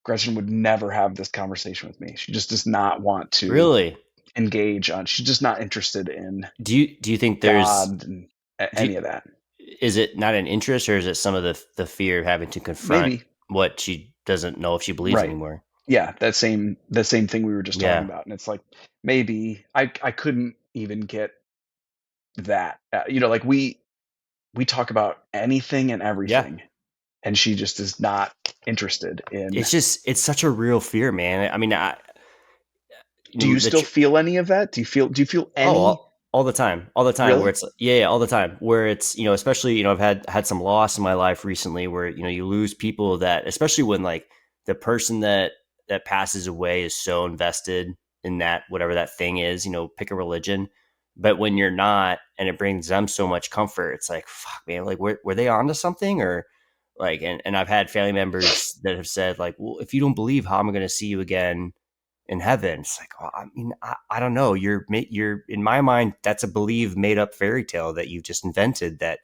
Gretchen would never have this conversation with me. She just does not want to Really? engage on. She's just not interested in Do you think there's God and do any of that. is it not an interest, or is it some of the fear of having to confront Maybe. what she doesn't know if she believes Right. anymore? Yeah, that same thing we were just talking Yeah. about, and it's like, maybe I couldn't even get that. Like, we talk about anything and Yeah. everything, and she just is not interested in. It's such a real fear, man. I mean, Do you still the feel any of that? Do you feel Oh, any? all the time, all the time. Where Really? it's, yeah, all the time. Where it's, especially, I've had some loss in my life recently, where you lose people that, especially when, like, the person that passes away is so invested in that, whatever that thing is. Pick a religion, but when you're not, and it brings them so much comfort, it's like, fuck, man, like, were they onto something, or like, and I've had family members that have said, like, well, if you don't believe, how am I going to see you again in heaven? It's like, well, I mean, I don't know. You're in my mind, that's a believe made up fairy tale that you've just invented, that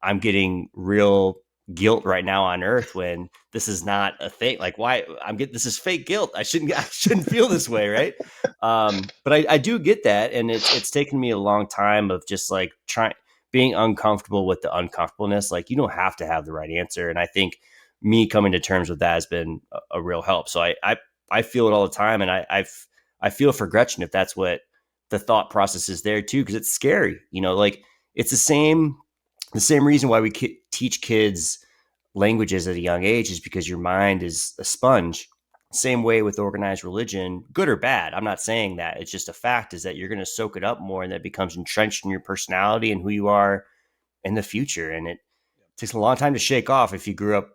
I'm getting real guilt right now on earth when this is not a thing. Like, why I'm getting, this is fake guilt. I shouldn't feel this way. Right. But I do get that. And it's taken me a long time of just, like, being uncomfortable with the uncomfortableness. Like, you don't have to have the right answer. And I think me coming to terms with that has been a real help. So I feel it all the time. And I feel for Gretchen, if that's what the thought process is there too, because it's scary, like, it's the same reason why we teach kids languages at a young age, is because your mind is a sponge. Same way with organized religion, good or bad. I'm not saying that. It's just a fact, is that you're going to soak it up more, and that becomes entrenched in your personality and who you are in the future. And it takes a long time to shake off if you grew up,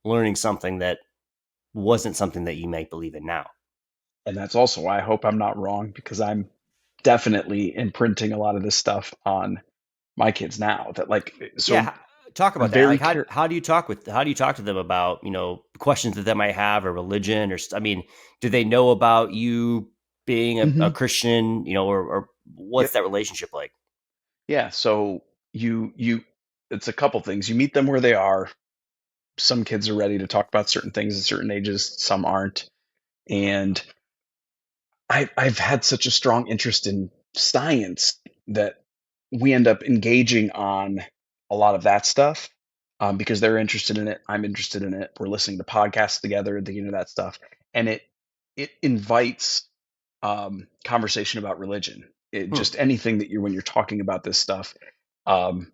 learning something that wasn't something that you might believe in now. And that's also why I hope I'm not wrong, because I'm definitely imprinting a lot of this stuff on my kids now. That like, Yeah, so talk I'm about that. very Like, care. how do you talk with how do you talk to them about questions that they might have or religion I mean, do they know about you being a Hmm. Christian? Or what's Yep. that relationship like? Yeah. So it's a couple things. You meet them where they are. Some kids are ready to talk about certain things at certain ages. Some aren't. And I've had such a strong interest in science that we end up engaging on a lot of that stuff, because they're interested in it. I'm interested in it. We're listening to podcasts together, digging into that stuff, and it invites conversation about religion. It Hmm. just anything that you're when you're talking about this stuff, um,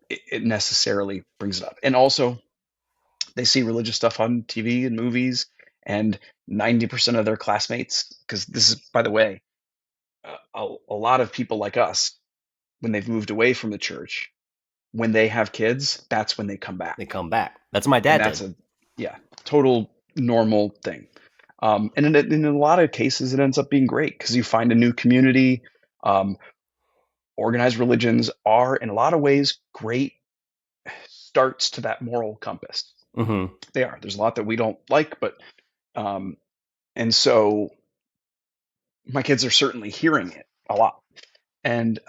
it necessarily brings it up. And also, they see religious stuff on TV and movies, and 90% of their classmates, because this is, by the way, a lot of people like us, when they've moved away from the church, when they have kids, that's when they come They back. come back. That's what my And dad that's did. a, yeah, total normal thing. And in a lot of cases, it ends up being great because you find a new community. Um, Organized religions are, in a lot of ways, great starts to that moral compass. Hmm. They are. There's a lot that we don't like, but, um, and so my kids are certainly hearing it a lot. And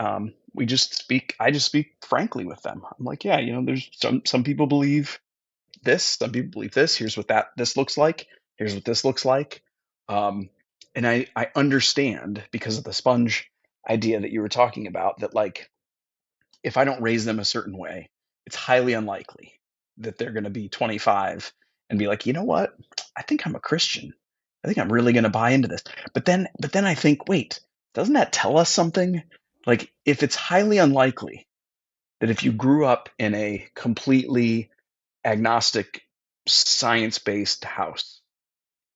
I just speak frankly with them. I'm like, yeah, there's some people believe this, some people believe this. Here's what this looks like. Here's what this looks like. Um, and I understand, because of the sponge idea that you were talking about, that like, if I don't raise them a certain way, it's highly unlikely that they're going to be 25 and be like, you know what? I think I'm a Christian. I think I'm really going to buy into this. But then I think, wait, doesn't that tell us something? Like, if it's highly unlikely that if you grew up in a completely agnostic, science based house,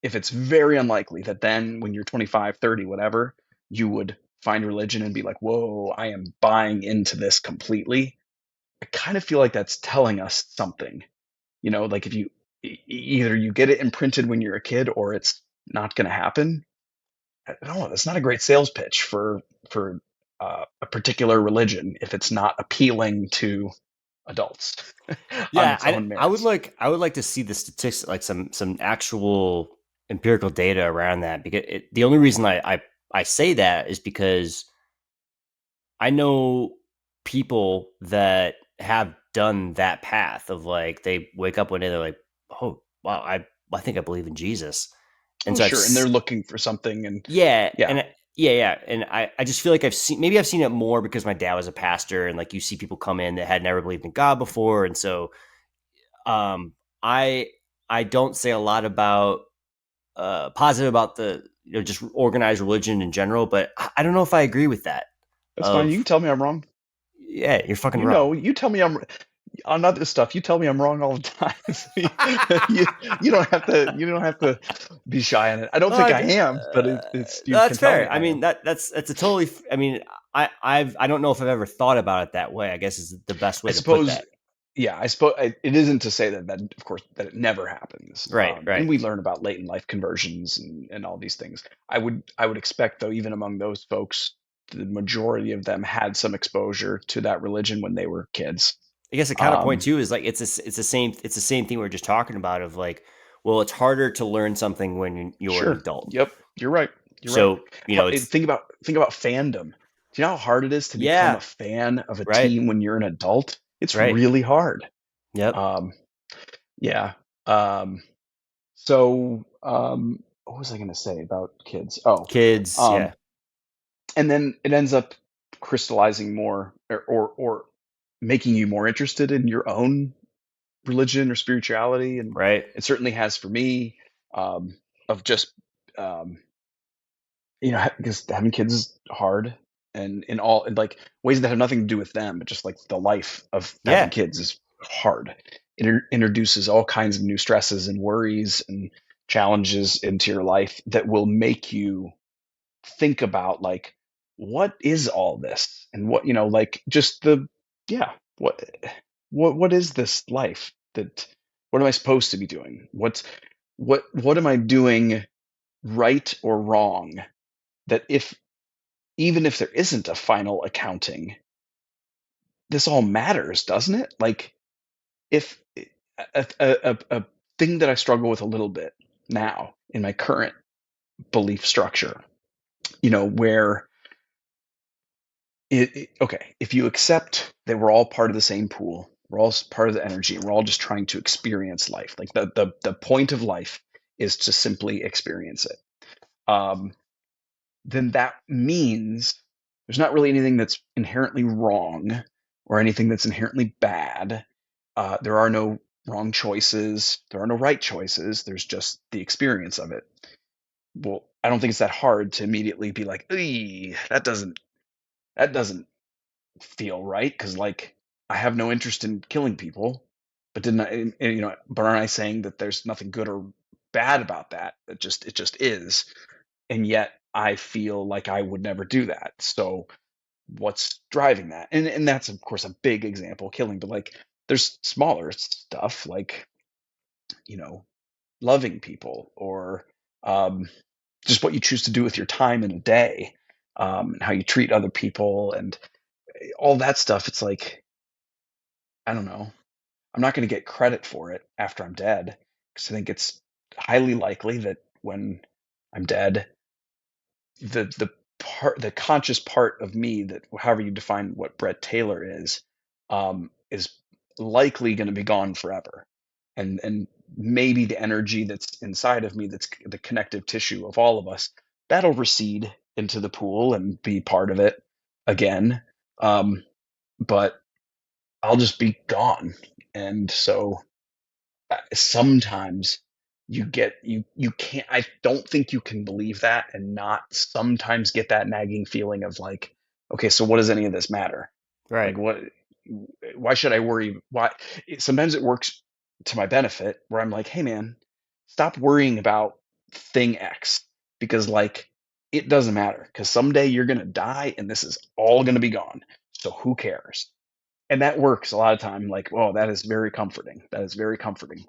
if it's very unlikely that then when you're 25, 30, whatever, you would find religion and be like, whoa, I am buying into this completely. I kind of feel like that's telling us something. Like, if either you get it imprinted when you're a kid or it's not going to happen. I don't know. That's not a great sales pitch for a particular religion if it's not appealing to adults on Yeah, its own I would merits. like to see the statistics, like some actual empirical data around that, because the only reason I say that is because I know people that have done that path of, like, they wake up one day, they're like, oh wow, I think I believe in Jesus. And Oh, so sure. And they're looking for something, and yeah, yeah, yeah, and I just feel like I've seen it more because my dad was a pastor, and like you see people come in that had never believed in God before, and so um I I don't say a lot about positive about the just organized religion in general, but I don't know if I agree with that. that's fine. You Of can tell me I'm wrong. Yeah, you're fucking wrong. You tell me I'm on other stuff. You tell me I'm wrong all the time. So you don't have to be shy on it. I don't think I am, but it's you can That's tell me fair. I I mean, am. that's a totally. I mean, I don't know if I've ever thought about it that way, I guess, is the best I way to put suppose, that. yeah, I suppose it isn't to say that of course that it never happens. Right, And right. we learn about late in life conversions and all these things. I would expect, though, even among those folks, the majority of them had some exposure to that religion when they were kids. I guess the counterpoint Um, too is like it's the same thing we are just talking about of like, well, it's harder to learn something when you're an Sure. adult. Yep. You're right. You're right. So it's Think about fandom. Do you know how hard it is to become a yeah, fan of a right, team when you're an adult? It's right. really hard. Yep. Um, yeah. So, what was I going to say about kids? Oh, Kids, um, yeah, and then it ends up crystallizing more, or making you more interested in your own religion or spirituality, and right. it certainly has for me. Of just um, because having kids is hard, and in all in like ways that have nothing to do with them, but just like the life of having Yeah. kids is hard. It introduces all kinds of new stresses and worries and challenges into your life that will make you think about, like, what is all this, and what, like, just the yeah, what is this life, that what am I supposed to be doing, what am I doing right or wrong, that if even if there isn't a final accounting, this all matters, doesn't it? Like if a thing that I struggle with a little bit now in my current belief structure, where okay, if you accept that we're all part of the same pool, we're all part of the energy, and we're all just trying to experience life. Like the point of life is to simply experience it. Um, then that means there's not really anything that's inherently wrong or anything that's inherently bad. There are no wrong choices. There are no right choices. There's just the experience of it. Well, I don't think it's that hard to immediately be like, "Ee, that doesn't feel right," because like I have no interest in killing people, but didn't I? But aren't I saying that there's nothing good or bad about that? It just is, and yet I feel like I would never do that. So what's driving that? And that's of course a big example, killing, but like there's smaller stuff like you know loving people or um, just what you choose to do with your time in a day, and how you treat other people and all that stuff. It's like I don't know. I'm not going to get credit for it after I'm dead because I think it's highly likely that when I'm dead, the conscious part of me that however you define what Brett Taylor is likely going to be gone forever, and maybe the energy that's inside of me that's the connective tissue of all of us that'll recede into the pool and be part of it again, but I'll just be gone, and so sometimes you can't I don't think you can believe that and not sometimes get that nagging feeling of like, okay, so what does any of this matter? Like Right. why should I worry? Sometimes it works to my benefit where I'm like, hey man, stop worrying about thing X because like it doesn't matter because someday you're gonna die and this is all gonna be gone. So who cares? And that works a lot of time. Like, oh, that is very comforting. That is very comforting.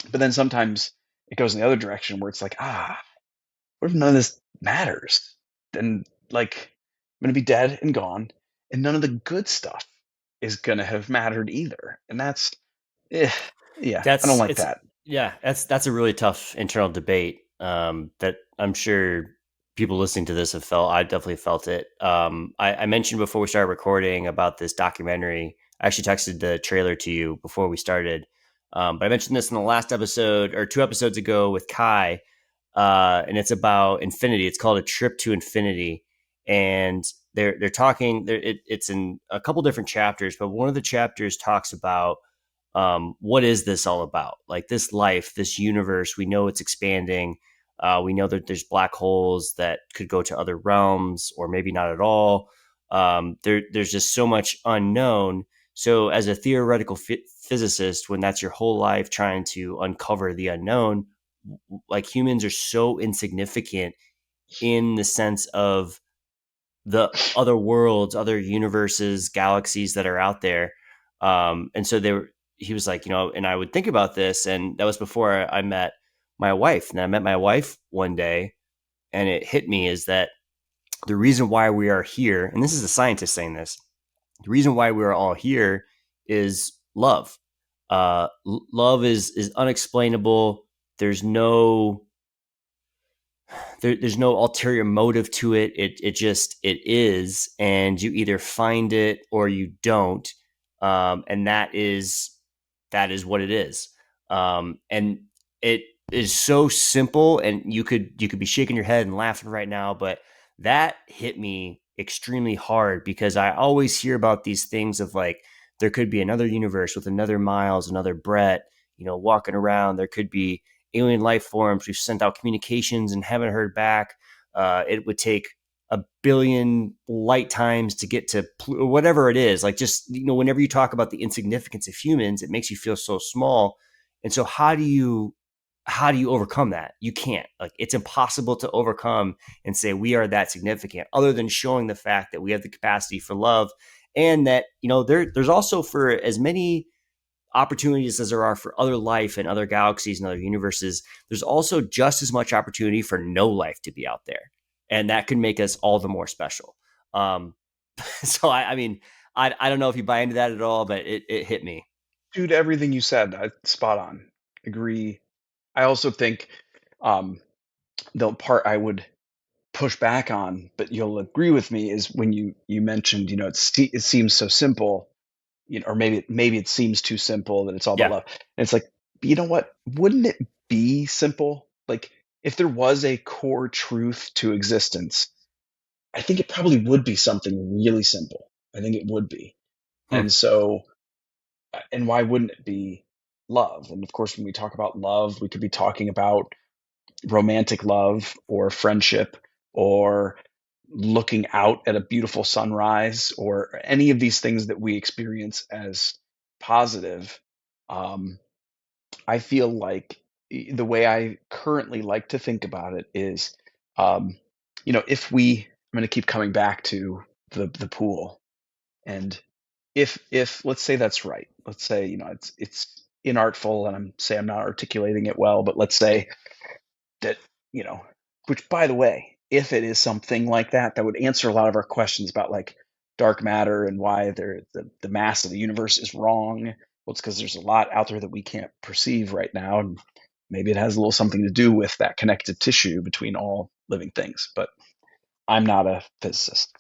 But then sometimes it goes in the other direction where it's like, what if none of this matters? Then like I'm gonna be dead and gone, and none of the good stuff is gonna have mattered either. And that's eh, yeah, I don't That's like it's that. Yeah, that's a really tough internal debate that I'm sure people listening to this have felt. I definitely felt it. I mentioned before we started recording about this documentary. I actually texted the trailer to you before we started, but I mentioned this in the last episode or 2 episodes ago with Kai, and it's about infinity. It's called A Trip to Infinity, and they're talking. It's in a couple different chapters, but one of the chapters talks about what is this all about? Like this life, this universe, we know it's expanding. We know that there's black holes that could go to other realms or maybe not at all. There's just so much unknown. So, as a theoretical physicist, when that's your whole life trying to uncover the unknown, like humans are so insignificant in the sense of the other worlds, other universes, galaxies that are out there. And so he was like, and I would think about this. And that was before I met my wife. And I met my wife one day and it hit me is that the reason why we are here, and this is a scientist saying this, the reason why we are all here is love. Love is unexplainable. There's no there's no ulterior motive to it. It is, and you either find it or you don't, and that is what it is. And it is so simple, and you could be shaking your head and laughing right now, but that hit me extremely hard because I always hear about these things of like there could be another universe with another Miles, another Brett, walking around. There could be alien life forms. We've sent out communications and haven't heard back. It would take a billion light times to get to whatever it is. Like just whenever you talk about the insignificance of humans, it makes you feel so small. And so how do you overcome that? You can't. Like it's impossible to overcome and say we are that significant, other than showing the fact that we have the capacity for love, and that there's also for as many opportunities as there are for other life and other galaxies and other universes, there's also just as much opportunity for no life to be out there, and that could make us all the more special. Um, so I mean, I don't know if you buy into that at all, but it hit me. Dude, everything you said, spot on. Agree. I also think um, the part I would push back on, but you'll agree with me, is when you mentioned, it seems so simple, or maybe it seems too simple that it's all about Yeah. love. And it's like, you know what? Wouldn't it be simple? Like, if there was a core truth to existence, I think it probably would be something really simple. I think it would be. Hmm. And so, and why wouldn't it be love? And of course, when we talk about love, we could be talking about romantic love or friendship or looking out at a beautiful sunrise or any of these things that we experience as positive. um, I feel like the way I currently like to think about it is, um, if I'm going to keep coming back to the pool, and if let's say that's right, let's say it's inartful, and I'm not articulating it well, but let's say that, you know, which by the way, if it is something like that, that would answer a lot of our questions about like dark matter and why the mass of the universe is wrong. Well, it's because there's a lot out there that we can't perceive right now. And maybe it has a little something to do with that connective tissue between all living things. But I'm not a physicist.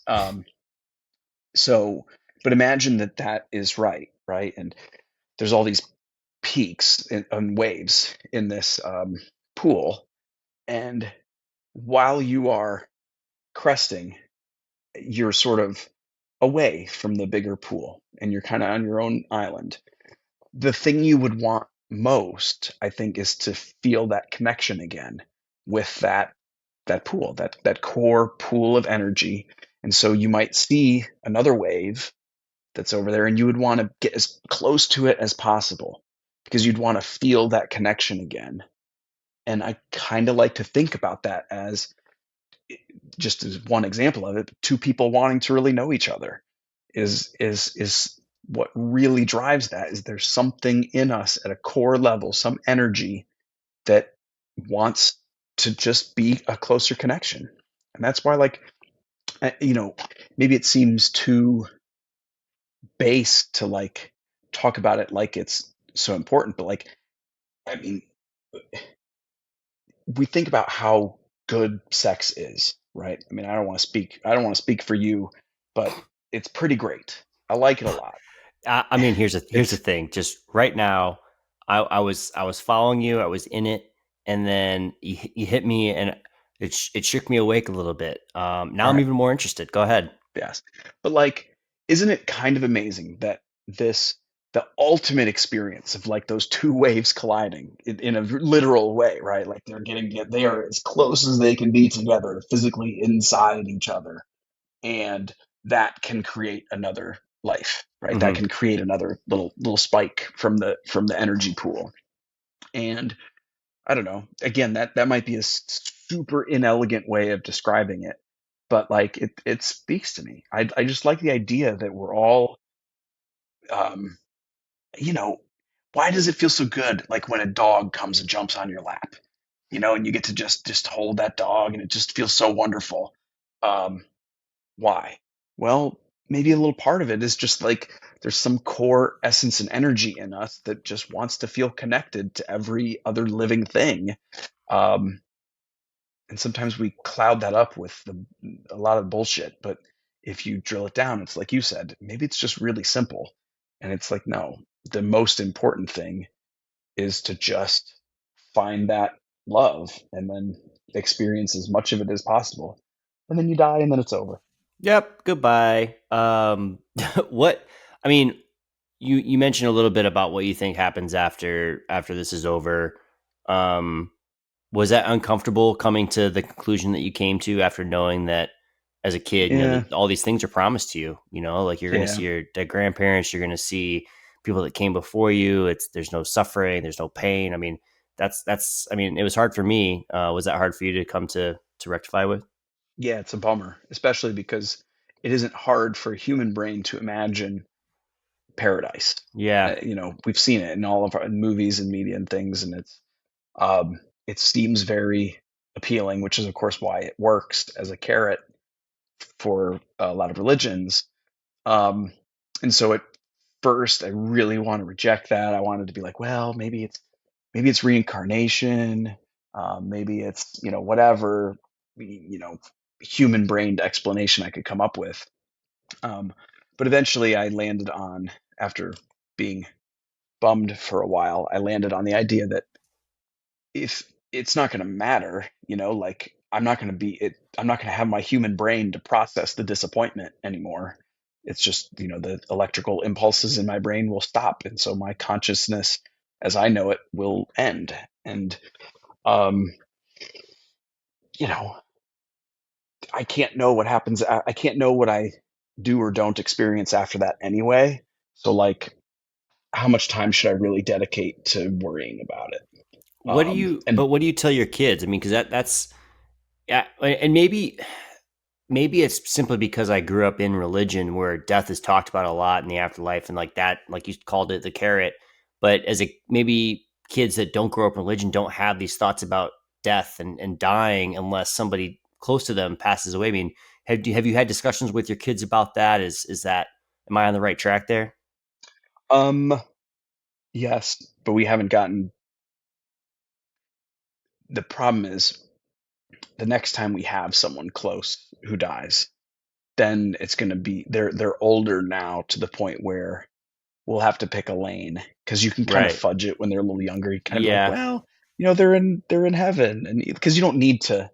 So, but imagine that that is right, right? And there's all these peaks and waves in this pool. And while you are cresting, you're sort of away from the bigger pool and you're kind of on your own island. The thing you would want most, I think, is to feel that connection again with that pool, that core pool of energy. And so you might see another wave that's over there and you would want to get as close to it as possible because you'd want to feel that connection again. And I kind of like to think about that as, just as one example of it, two people wanting to really know each other is what really drives that. Is there's something in us at a core level, some energy that wants to just be a closer connection. And that's why, like, you know, maybe it seems too base to like talk about it like it's so important, but like, I mean, we think about how good sex is, right? I mean, I don't want to speak for you, but it's pretty great. I like it a lot. I mean, here's the It's thing. Just right now, I was following you. I was in it, and then you hit me, and it shook me awake a little bit. Now all I'm right. even more interested. Go ahead. Yes. But like, isn't it kind of amazing that this the ultimate experience of like those two waves colliding in a literal way, right? Like they are as close as they can be together, physically inside each other, and that can create another life, right? That Hmm. can create another little spike from the energy pool. And I don't know. Again, that might be a super inelegant way of describing it, but like it speaks to me. I just like the idea that we're all, um, you know, why does it feel so good? Like when a dog comes and jumps on your lap, and you get to just hold that dog, and it just feels so wonderful. Um, Why? Well, maybe a little part of it is just like there's some core essence and energy in us that just wants to feel connected to every other living thing. Um, and sometimes we cloud that up with a lot of bullshit. But if you drill it down, it's like you said, maybe it's just really simple. And it's like, no, the most important thing is to just find that love and then experience as much of it as possible. And then you die and then it's over. Yep. Goodbye. What? I mean, you mentioned a little bit about what you think happens after this is over. Um, Was that uncomfortable coming to the conclusion that you came to after knowing that as a kid, Yeah. that all these things are promised to you, like you're going to Yeah. see your dead grandparents, you're going to see people that came before you. There's no suffering, there's no pain. I mean, I mean, it was hard for me. Was that hard for you to come to rectify with? Yeah, it's a bummer, especially because it isn't hard for a human brain to imagine paradise. Yeah. We've seen it in all of our movies and media and things, and it seems very appealing, which is of course why it works as a carrot for a lot of religions. Um, and so at first, I really want to reject that. I wanted to be like, well, maybe it's reincarnation, maybe it's whatever you know human brained explanation I could come up with. Um, but eventually, I landed on after being bummed for a while. I landed on the idea that if it's not going to matter, like I'm not going to have my human brain to process the disappointment anymore. It's just, the electrical impulses in my brain will stop. And so my consciousness as I know it will end. And, um, you know, I can't know what happens. I can't know what I do or don't experience after that anyway. So like, how much time should I really dedicate to worrying about it? And What do you tell your kids? I mean, because that's, yeah, and maybe it's simply because I grew up in religion where death is talked about a lot in the afterlife and like that, like you called it, the carrot. But as a maybe kids that don't grow up in religion don't have these thoughts about death and dying unless somebody close to them passes away. I mean, have you had discussions with your kids about that? Is that, am I on the right track there? um, yes, but we haven't gotten. The problem is the next time we have someone close who dies, then it's going to be they're older now to the point where we'll have to pick a lane because you can kind of Right. fudge it when they're a little younger. You kind of be like, Yeah. well, they're in heaven, and because you don't need to,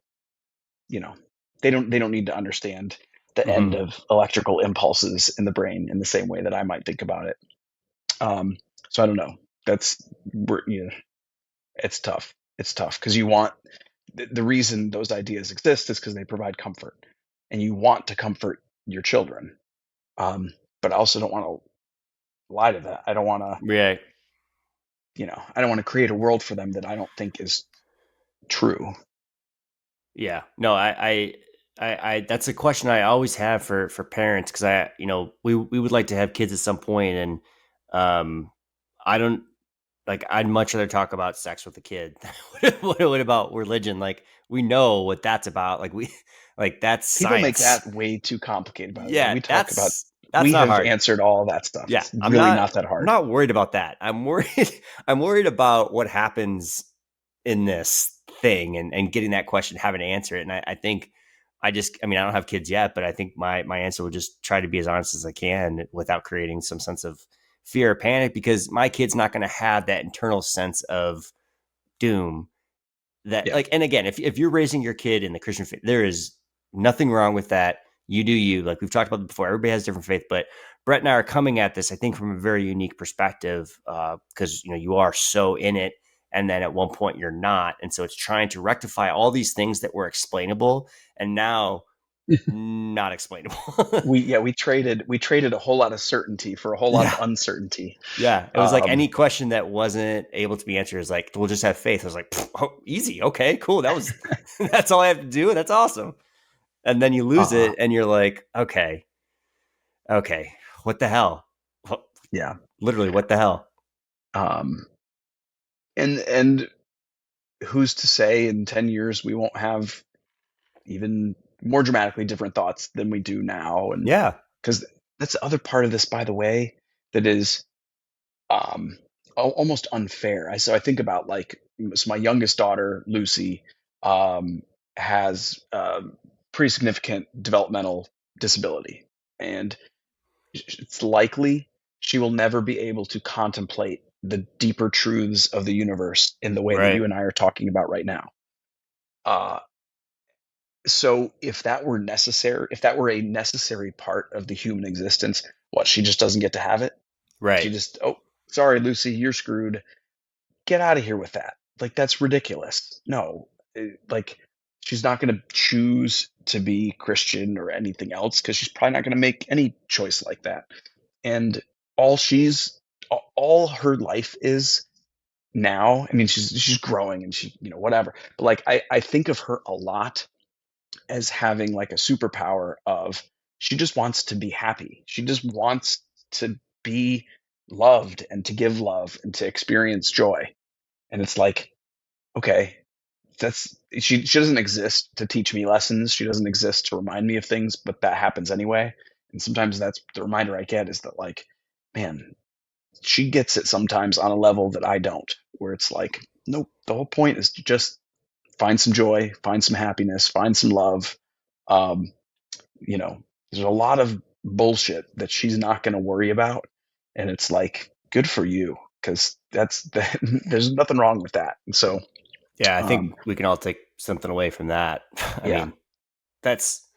you know, they don't need to understand the end Hmm. of electrical impulses in the brain in the same way that I might think about it. Um, so I don't know. That's it's tough. It's tough because you want the reason those ideas exist is because they provide comfort, and you want to comfort your children. Um, but I also don't want to lie to that. I don't want to, Right. I don't want to create a world for them that I don't think is true. Yeah. No, that's a question I always have for parents because we would like to have kids at some point, and um, I don't like. I'd much rather talk about sex with a kid. What about religion? Like we know what that's about. Like we like that's People make science. that way too complicated, by the way. Yeah, that's We not have hard. answered all that stuff. Yeah, It's really not that I'm hard. not worried about that. I'm worried I'm worried about what happens in this thing and getting that question, having to answer it. And I think I mean, I don't have kids yet, but I think my answer would just try to be as honest as I can without creating some sense of fear or panic because my kid's not going to have that internal sense of doom that Yeah. like, and again, if you're raising your kid in the Christian faith, there is nothing wrong with that. You do you. Like we've talked about before, everybody has different faith, but Brett and I are coming at this, I think, from a very unique perspective because you are so in it, and then at one point you're not, and so it's trying to rectify all these things that were explainable and now not explainable. We traded a whole lot of certainty for a whole lot of Yeah. uncertainty. Yeah, it was like Um, any question that wasn't able to be answered is like, we'll just have faith. I was like, oh, easy, okay, cool. That was that's all I have to do. That's awesome. And then you lose uh, it, and you're like, okay, okay, what the hell? yeah. Literally, what the hell? Um, and who's to say in 10 years we won't have even more dramatically different thoughts than we do now? And Yeah, because that's the other part of this, by the way, that is um, almost unfair. So I think about like, so my youngest daughter, Lucy, um, has pretty significant developmental disability, and it's likely she will never be able to contemplate the deeper truths of the universe in the way that right, you and I are talking about right now. Uh, so if that were necessary, if that were a necessary part of the human existence, what, she just doesn't get to have it? She right, just, oh, sorry, Lucy, you're screwed. Get out of here with that. Like, that's ridiculous. No, like, she's not going to choose to be Christian or anything else because she's probably not going to make any choice like that. And all she's, all her life is now, I mean, she's growing and she, whatever. But like, I think of her a lot as having like a superpower of she just wants to be happy. She just wants to be loved and to give love and to experience joy. And it's like, okay, that's she doesn't exist to teach me lessons. She doesn't exist to remind me of things, but that happens anyway. And sometimes that's the reminder I get, is that like, man, she gets it sometimes on a level that I don't, where it's like, nope, the whole point is to just find some joy, find some happiness, find some love. Um, you know, there's a lot of bullshit that she's not going to worry about. And it's like, good for you. Cause there's nothing wrong with that. And so, Yeah, I think um, we can all take something away from that. I yeah, mean, that's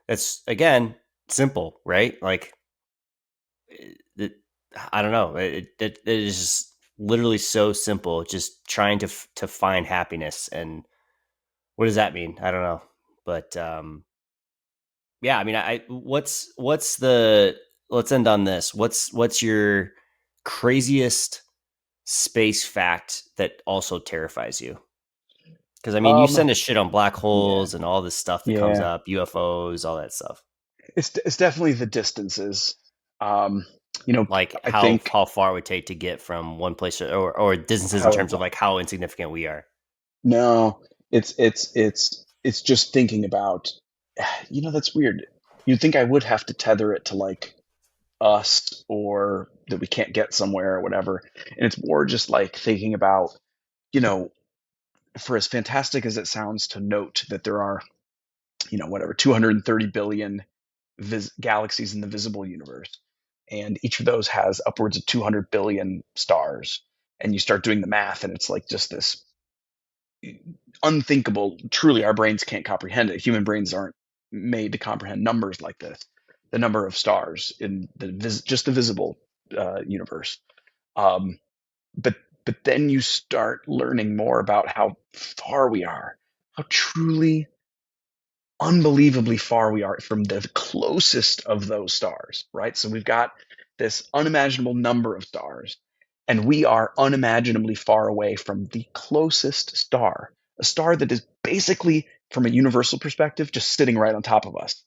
that's again simple, right? Like it, I don't know. It is just literally so simple. Just trying to find happiness, and what does that mean? I don't know, but yeah. I mean, what's the let's end on this. What's your craziest space fact that also terrifies you? Because I mean, you um, send a shit on black yeah, holes and all this stuff that comes yeah. up, UFOs, all that stuff. It's definitely the distances. Um, you know, Like I think how far it would take to get from one place or distances in how terms of like how insignificant we are. no, it's just thinking about, that's weird. You'd think I would have to tether it to like us, or that we can't get somewhere or whatever. And it's more just like thinking about, you know, for as fantastic as it sounds to note that there are, whatever, 230 billion galaxies in the visible universe, and each of those has upwards of 200 billion stars. And you start doing the math, and it's like just this unthinkable. Truly, our brains can't comprehend it. Human brains aren't made to comprehend numbers like this. The number of stars in just the visible universe. Um, but then you start learning more about how far we are, how truly unbelievably far we are from the closest of those stars, right? So we've got this unimaginable number of stars, and we are unimaginably far away from the closest star, a star that is basically, from a universal perspective, just sitting right on top of us.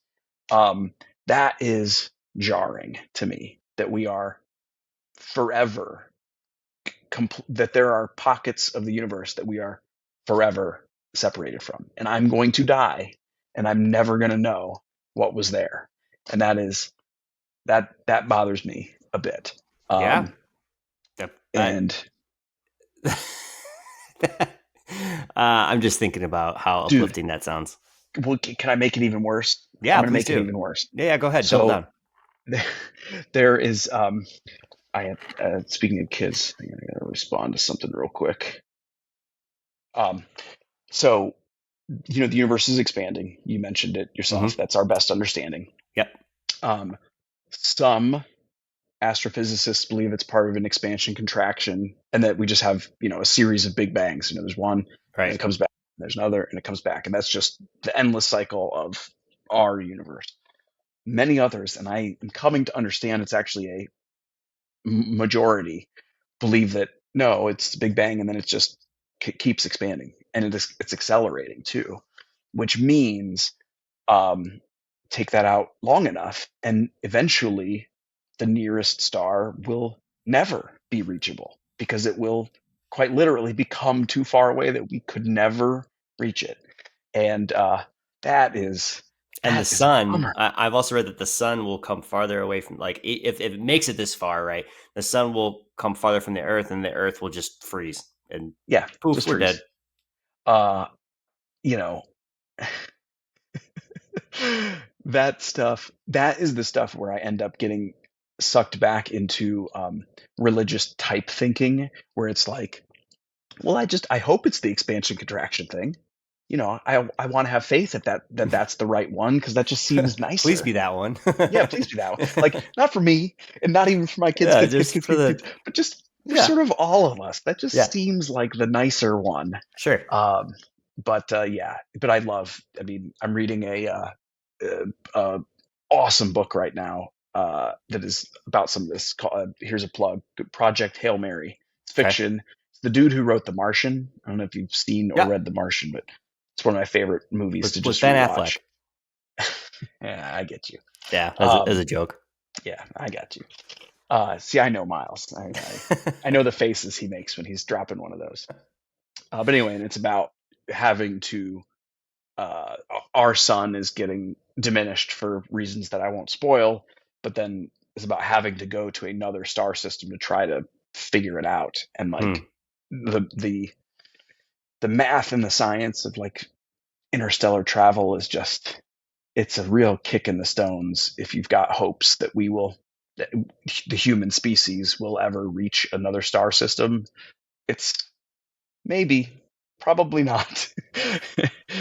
Um, that is jarring to me, that we are forever that there are pockets of the universe that we are forever separated from. And I'm going to die, and I'm never going to know what was there. And that bothers me a bit. Yeah. Um, I, and I'm just thinking about how dude, uplifting that sounds. well, can I make it even worse? I'm Yeah, going to please make it do. even worse. Yeah, go ahead, double So down. there is, speaking of kids, I got to respond to something real quick. Um, so, the universe is expanding. You mentioned it yourself. Hmm. That's our best understanding. Yep. Um, some astrophysicists believe it's part of an expansion contraction, and that we just have, a series of big bangs. There's one, and Right. it comes back. There's another, and it comes back, and that's just the endless cycle of our universe. Many others, and I am coming to understand it's actually a majority, believe that no, it's the Big Bang, and then it just keeps expanding, and it's accelerating too, which means, um, take that out long enough, and eventually the nearest star will never be reachable, because it will quite literally become too far away that we could never reach it. And that is And the that is a sun, bummer. I've also read that the sun will come farther away from, like, if it makes it this far, right? The sun will come farther from the earth, and the earth will just freeze, and Yeah, poof, just we're dead. freeze. Uh, you know, that is the stuff where I end up getting sucked back into religious type thinking, where it's like, well, I hope it's the expansion contraction thing. I want to have faith that's the right one, because that just seems Please nicer. be that one. Yeah, please be that one. Like, not for me, and not even for my kids, Yeah, kids, kids, just kids, for kids, kids, the but just for yeah, sort of all of us. That just yeah, seems like the nicer one. sure. Um, but yeah, but I mean, I'm reading uh, uh, awesome book right now, that is about some of this. Here's a plug: Project Hail Mary. It's Okay. fiction. It's the dude who wrote The Martian. I don't know if you've seen or Yeah, read The Martian, but it's one of my favorite movies to with just Ben Affleck. rewatch. Yeah, I get you. Yeah, as Um, a joke. yeah, I got you. See, I know Miles. I know the faces he makes when he's dropping one of those. But anyway, and it's about having to. Uh, our son is getting diminished for reasons that I won't spoil, but then it's about having to go to another star system to try to figure it out, and Hmm. like the math and the science of like interstellar travel is just it's a real kick in the stones if you've got hopes that we will that the human species will ever reach another star system. It's maybe, probably not.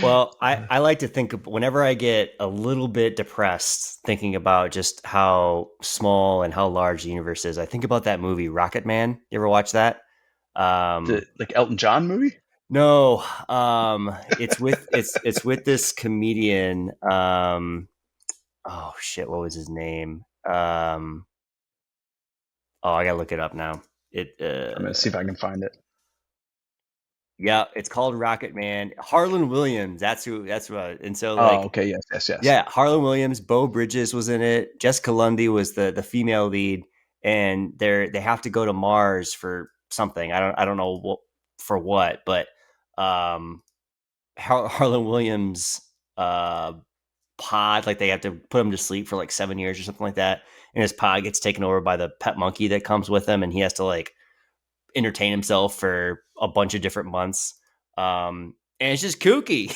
Well, I like to think of whenever I get a little bit depressed thinking about just how small and how large the universe is. I think about that movie Rocket Man. You ever watch that? The Um, like Elton John movie. no, it's with this comedian. Oh shit, what was his name? Oh, I gotta look it up now. It I'm gonna see if I can find it. Yeah, it's called Rocket Man. Harlan Williams, that's who. That's what. And so Oh, like, okay, yes, yes, yes. yeah, Harlan Williams, Bo Bridges was in it. Jessica Lundy was the female lead, and they have to go to Mars for something. I don't know what for what, but um, Harlan Williams uh pod, like they have to put him to sleep for like 7 years or something like that, and his pod gets taken over by the pet monkey that comes with him, and he has to like entertain himself for a bunch of different months. And it's just kooky.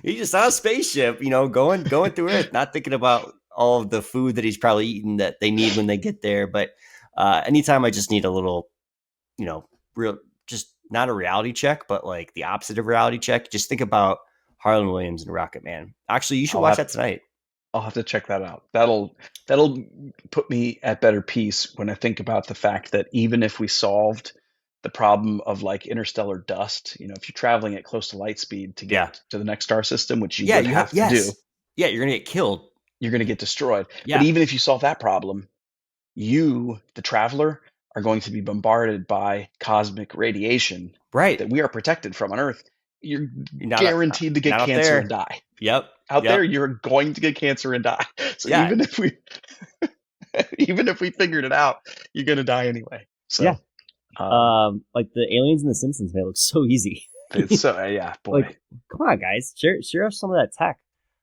He's just on a spaceship, going through Earth, not thinking about all of the food that he's probably eaten that they need when they get there. But anytime I just need a little, real, just not a reality check, but like the opposite of reality check, just think about Harlan Williams and Rocket Man. Actually, you should I'll watch have that tonight. I'll have to check that out. That'll put me at better peace when I think about the fact that even if we solved the problem of like interstellar dust, if you're traveling at close to light speed to Yeah. get to the next star system, which you Yeah, would you have, have to do, yes. Yeah, you're going to get killed. you're going to get destroyed. But Yeah. even if you solve that problem, you, the traveler, are going to be bombarded by cosmic radiation Right. that we are protected from on Earth. You're You're not, guaranteed to get not up cancer and there. die. Yep. Out there, Yep. you're going to get cancer and die. So Yeah. even if we figured it out, you're gonna die anyway. Yeah. So um, Like the aliens in the Simpsons may look so easy. it's so yeah, Like, boy. come on, guys, share us some of that tech.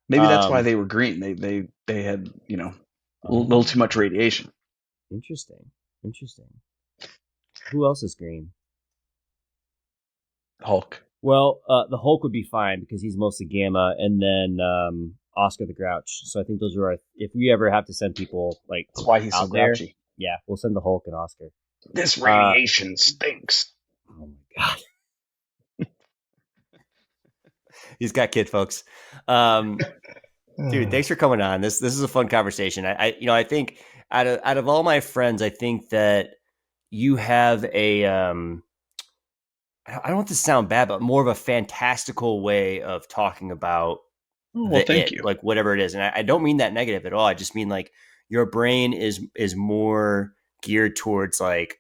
Maybe that's why Um, they were green. They had a little oh, too much radiation. interesting, interesting. Who else is green? Hulk. Well, the Hulk would be fine because he's mostly gamma, and then Oscar the Grouch. So I think those are our, if we ever have to send people like That's why he's so out there, grouchy. yeah, we'll send the Hulk and Oscar. This Uh, radiation stinks. oh my god, he's got kid folks. Um, Dude, thanks for coming on. This is a fun conversation. I think out of all my friends, I think that you have a I don't want this to sound bad, but more of a fantastical way of talking about Oh well, the thank it, you. like whatever it is. And I don't mean that negative at all. I just mean like your brain is more geared towards like,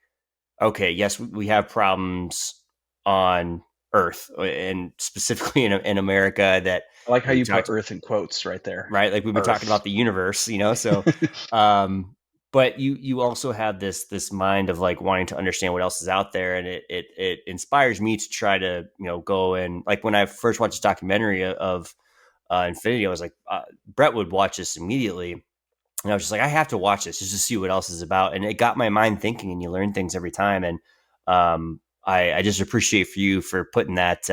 okay, yes, we have problems on Earth and specifically in America that I like how we you put talked Earth in quotes right there. right? Like we've been talking Earth. about the universe, so but you also have this mind of like wanting to understand what else is out there, and it inspires me to try to go and like when I first watched this documentary of Infinity, I was like Brett would watch this immediately, and I was just like I have to watch this just to see what else is about, and it got my mind thinking, and you learn things every time, and I just appreciate for you for putting that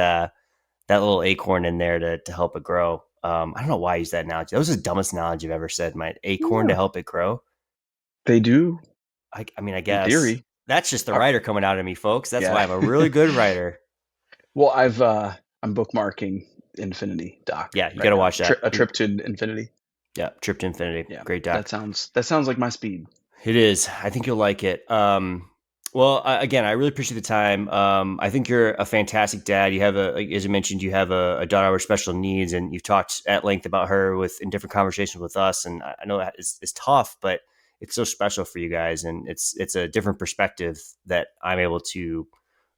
little acorn in there to help it grow. I don't know why I use that analogy. That was the dumbest analogy I've ever said. My acorn to Yeah, help it grow. they do I mean, I in guess theory. that's just the Uh, writer coming out of me, folks. That's why yeah. I'm a really good writer. Well, I'm bookmarking Infinity Doc Yeah, you got right to now. watch that. A trip to Infinity. Yeah, Trip to Infinity. Yeah, Great doc. that sounds like my speed. It is. I think you'll like it. Well, again, I really appreciate the time. I think you're a fantastic dad. You have like, as I mentioned, you have a daughter with special needs, and you've talked at length about her in different conversations with us. And I know that it's tough, but it's so special for you guys, and it's a different perspective that I'm able to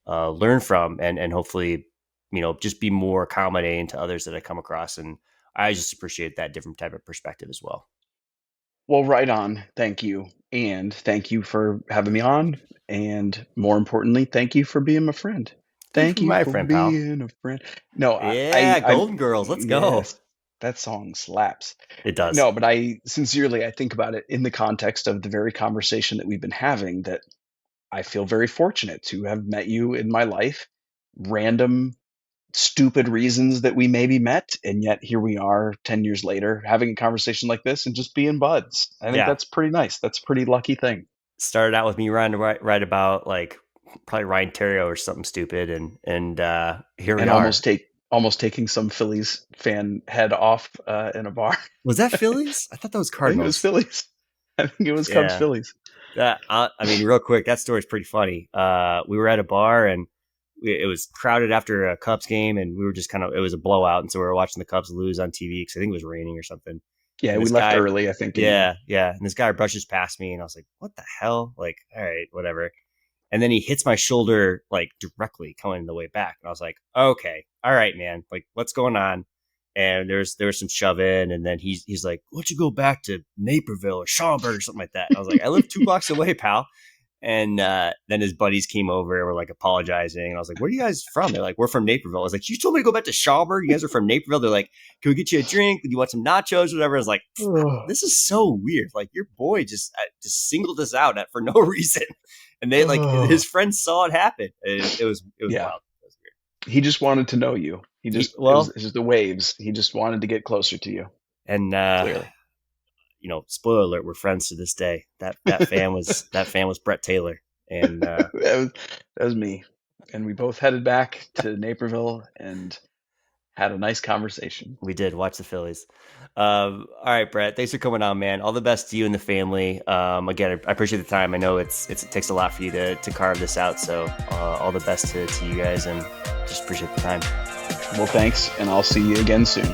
learn from, and hopefully, just be more accommodating to others that I come across. And I just appreciate that different type of perspective as well. Well, right on. Thank you. And thank you for having me on. And more importantly, thank you for being my friend. Thank you for Thank you my for friend, pal. being a friend. No, Yeah, Golden Girls. Let's go. yes, that song slaps. It does. No, but I sincerely, I think about it in the context of the very conversation that we've been having, that I feel very fortunate to have met you in my life. Random stupid reasons that we maybe met, and yet here we are 10 years later having a conversation like this and just being buds. I think Yeah. that's pretty nice. That's a pretty lucky thing. Started out with me write about like probably Ryan Terrio or something stupid, and here we And are. almost taking some Phillies fan head off in a bar. Was that Phillies? I thought that was I think it was Cardinals. Phillies. I think it was Cubs Yeah. Phillies. I mean, real quick, that story's pretty funny. We were at a bar and it was crowded after a Cubs game, and we were just it was a blowout, and so we were watching the Cubs lose on TV because I think it was raining or something. Yeah, And we this left guy, early, I think, in the end. yeah, and this guy brushes past me, and I was like, "What the hell?" Like, all right, whatever. And then he hits my shoulder like directly coming the way back, and I was like, "Okay, all right, man, like, what's going on?" And there was some shove in, and then he's like, "Why don't you go back to Naperville or Schaumburg or something like that?" And I was like, "I live 2 blocks away, pal." And then his buddies came over and were like apologizing. And I was like, "Where are you guys from?" They're like, "We're from Naperville." I was like, "You told me to go back to Schaumburg. You guys are from Naperville." They're like, "Can we get you a drink? Do you want some nachos?" Whatever. I was like, Oh, "This is so weird. Like your boy just singled us out for no reason." And they like oh. his friends saw it happen. It was Yeah, wild. It was he just wanted to know you. He weird. just, it was just the waves. He just wanted to get closer to you, And clearly. spoiler alert, we're friends to this day. That fan was Brett Taylor, and That was me. And we both headed back to Naperville and had a nice conversation. we did watch the Phillies. All right, Brett. Thanks for coming on, man. All the best to you and the family. Again, I appreciate the time. I know it takes a lot for you to carve this out. So all the best to you guys, and just appreciate the time. Well, thanks, and I'll see you again soon.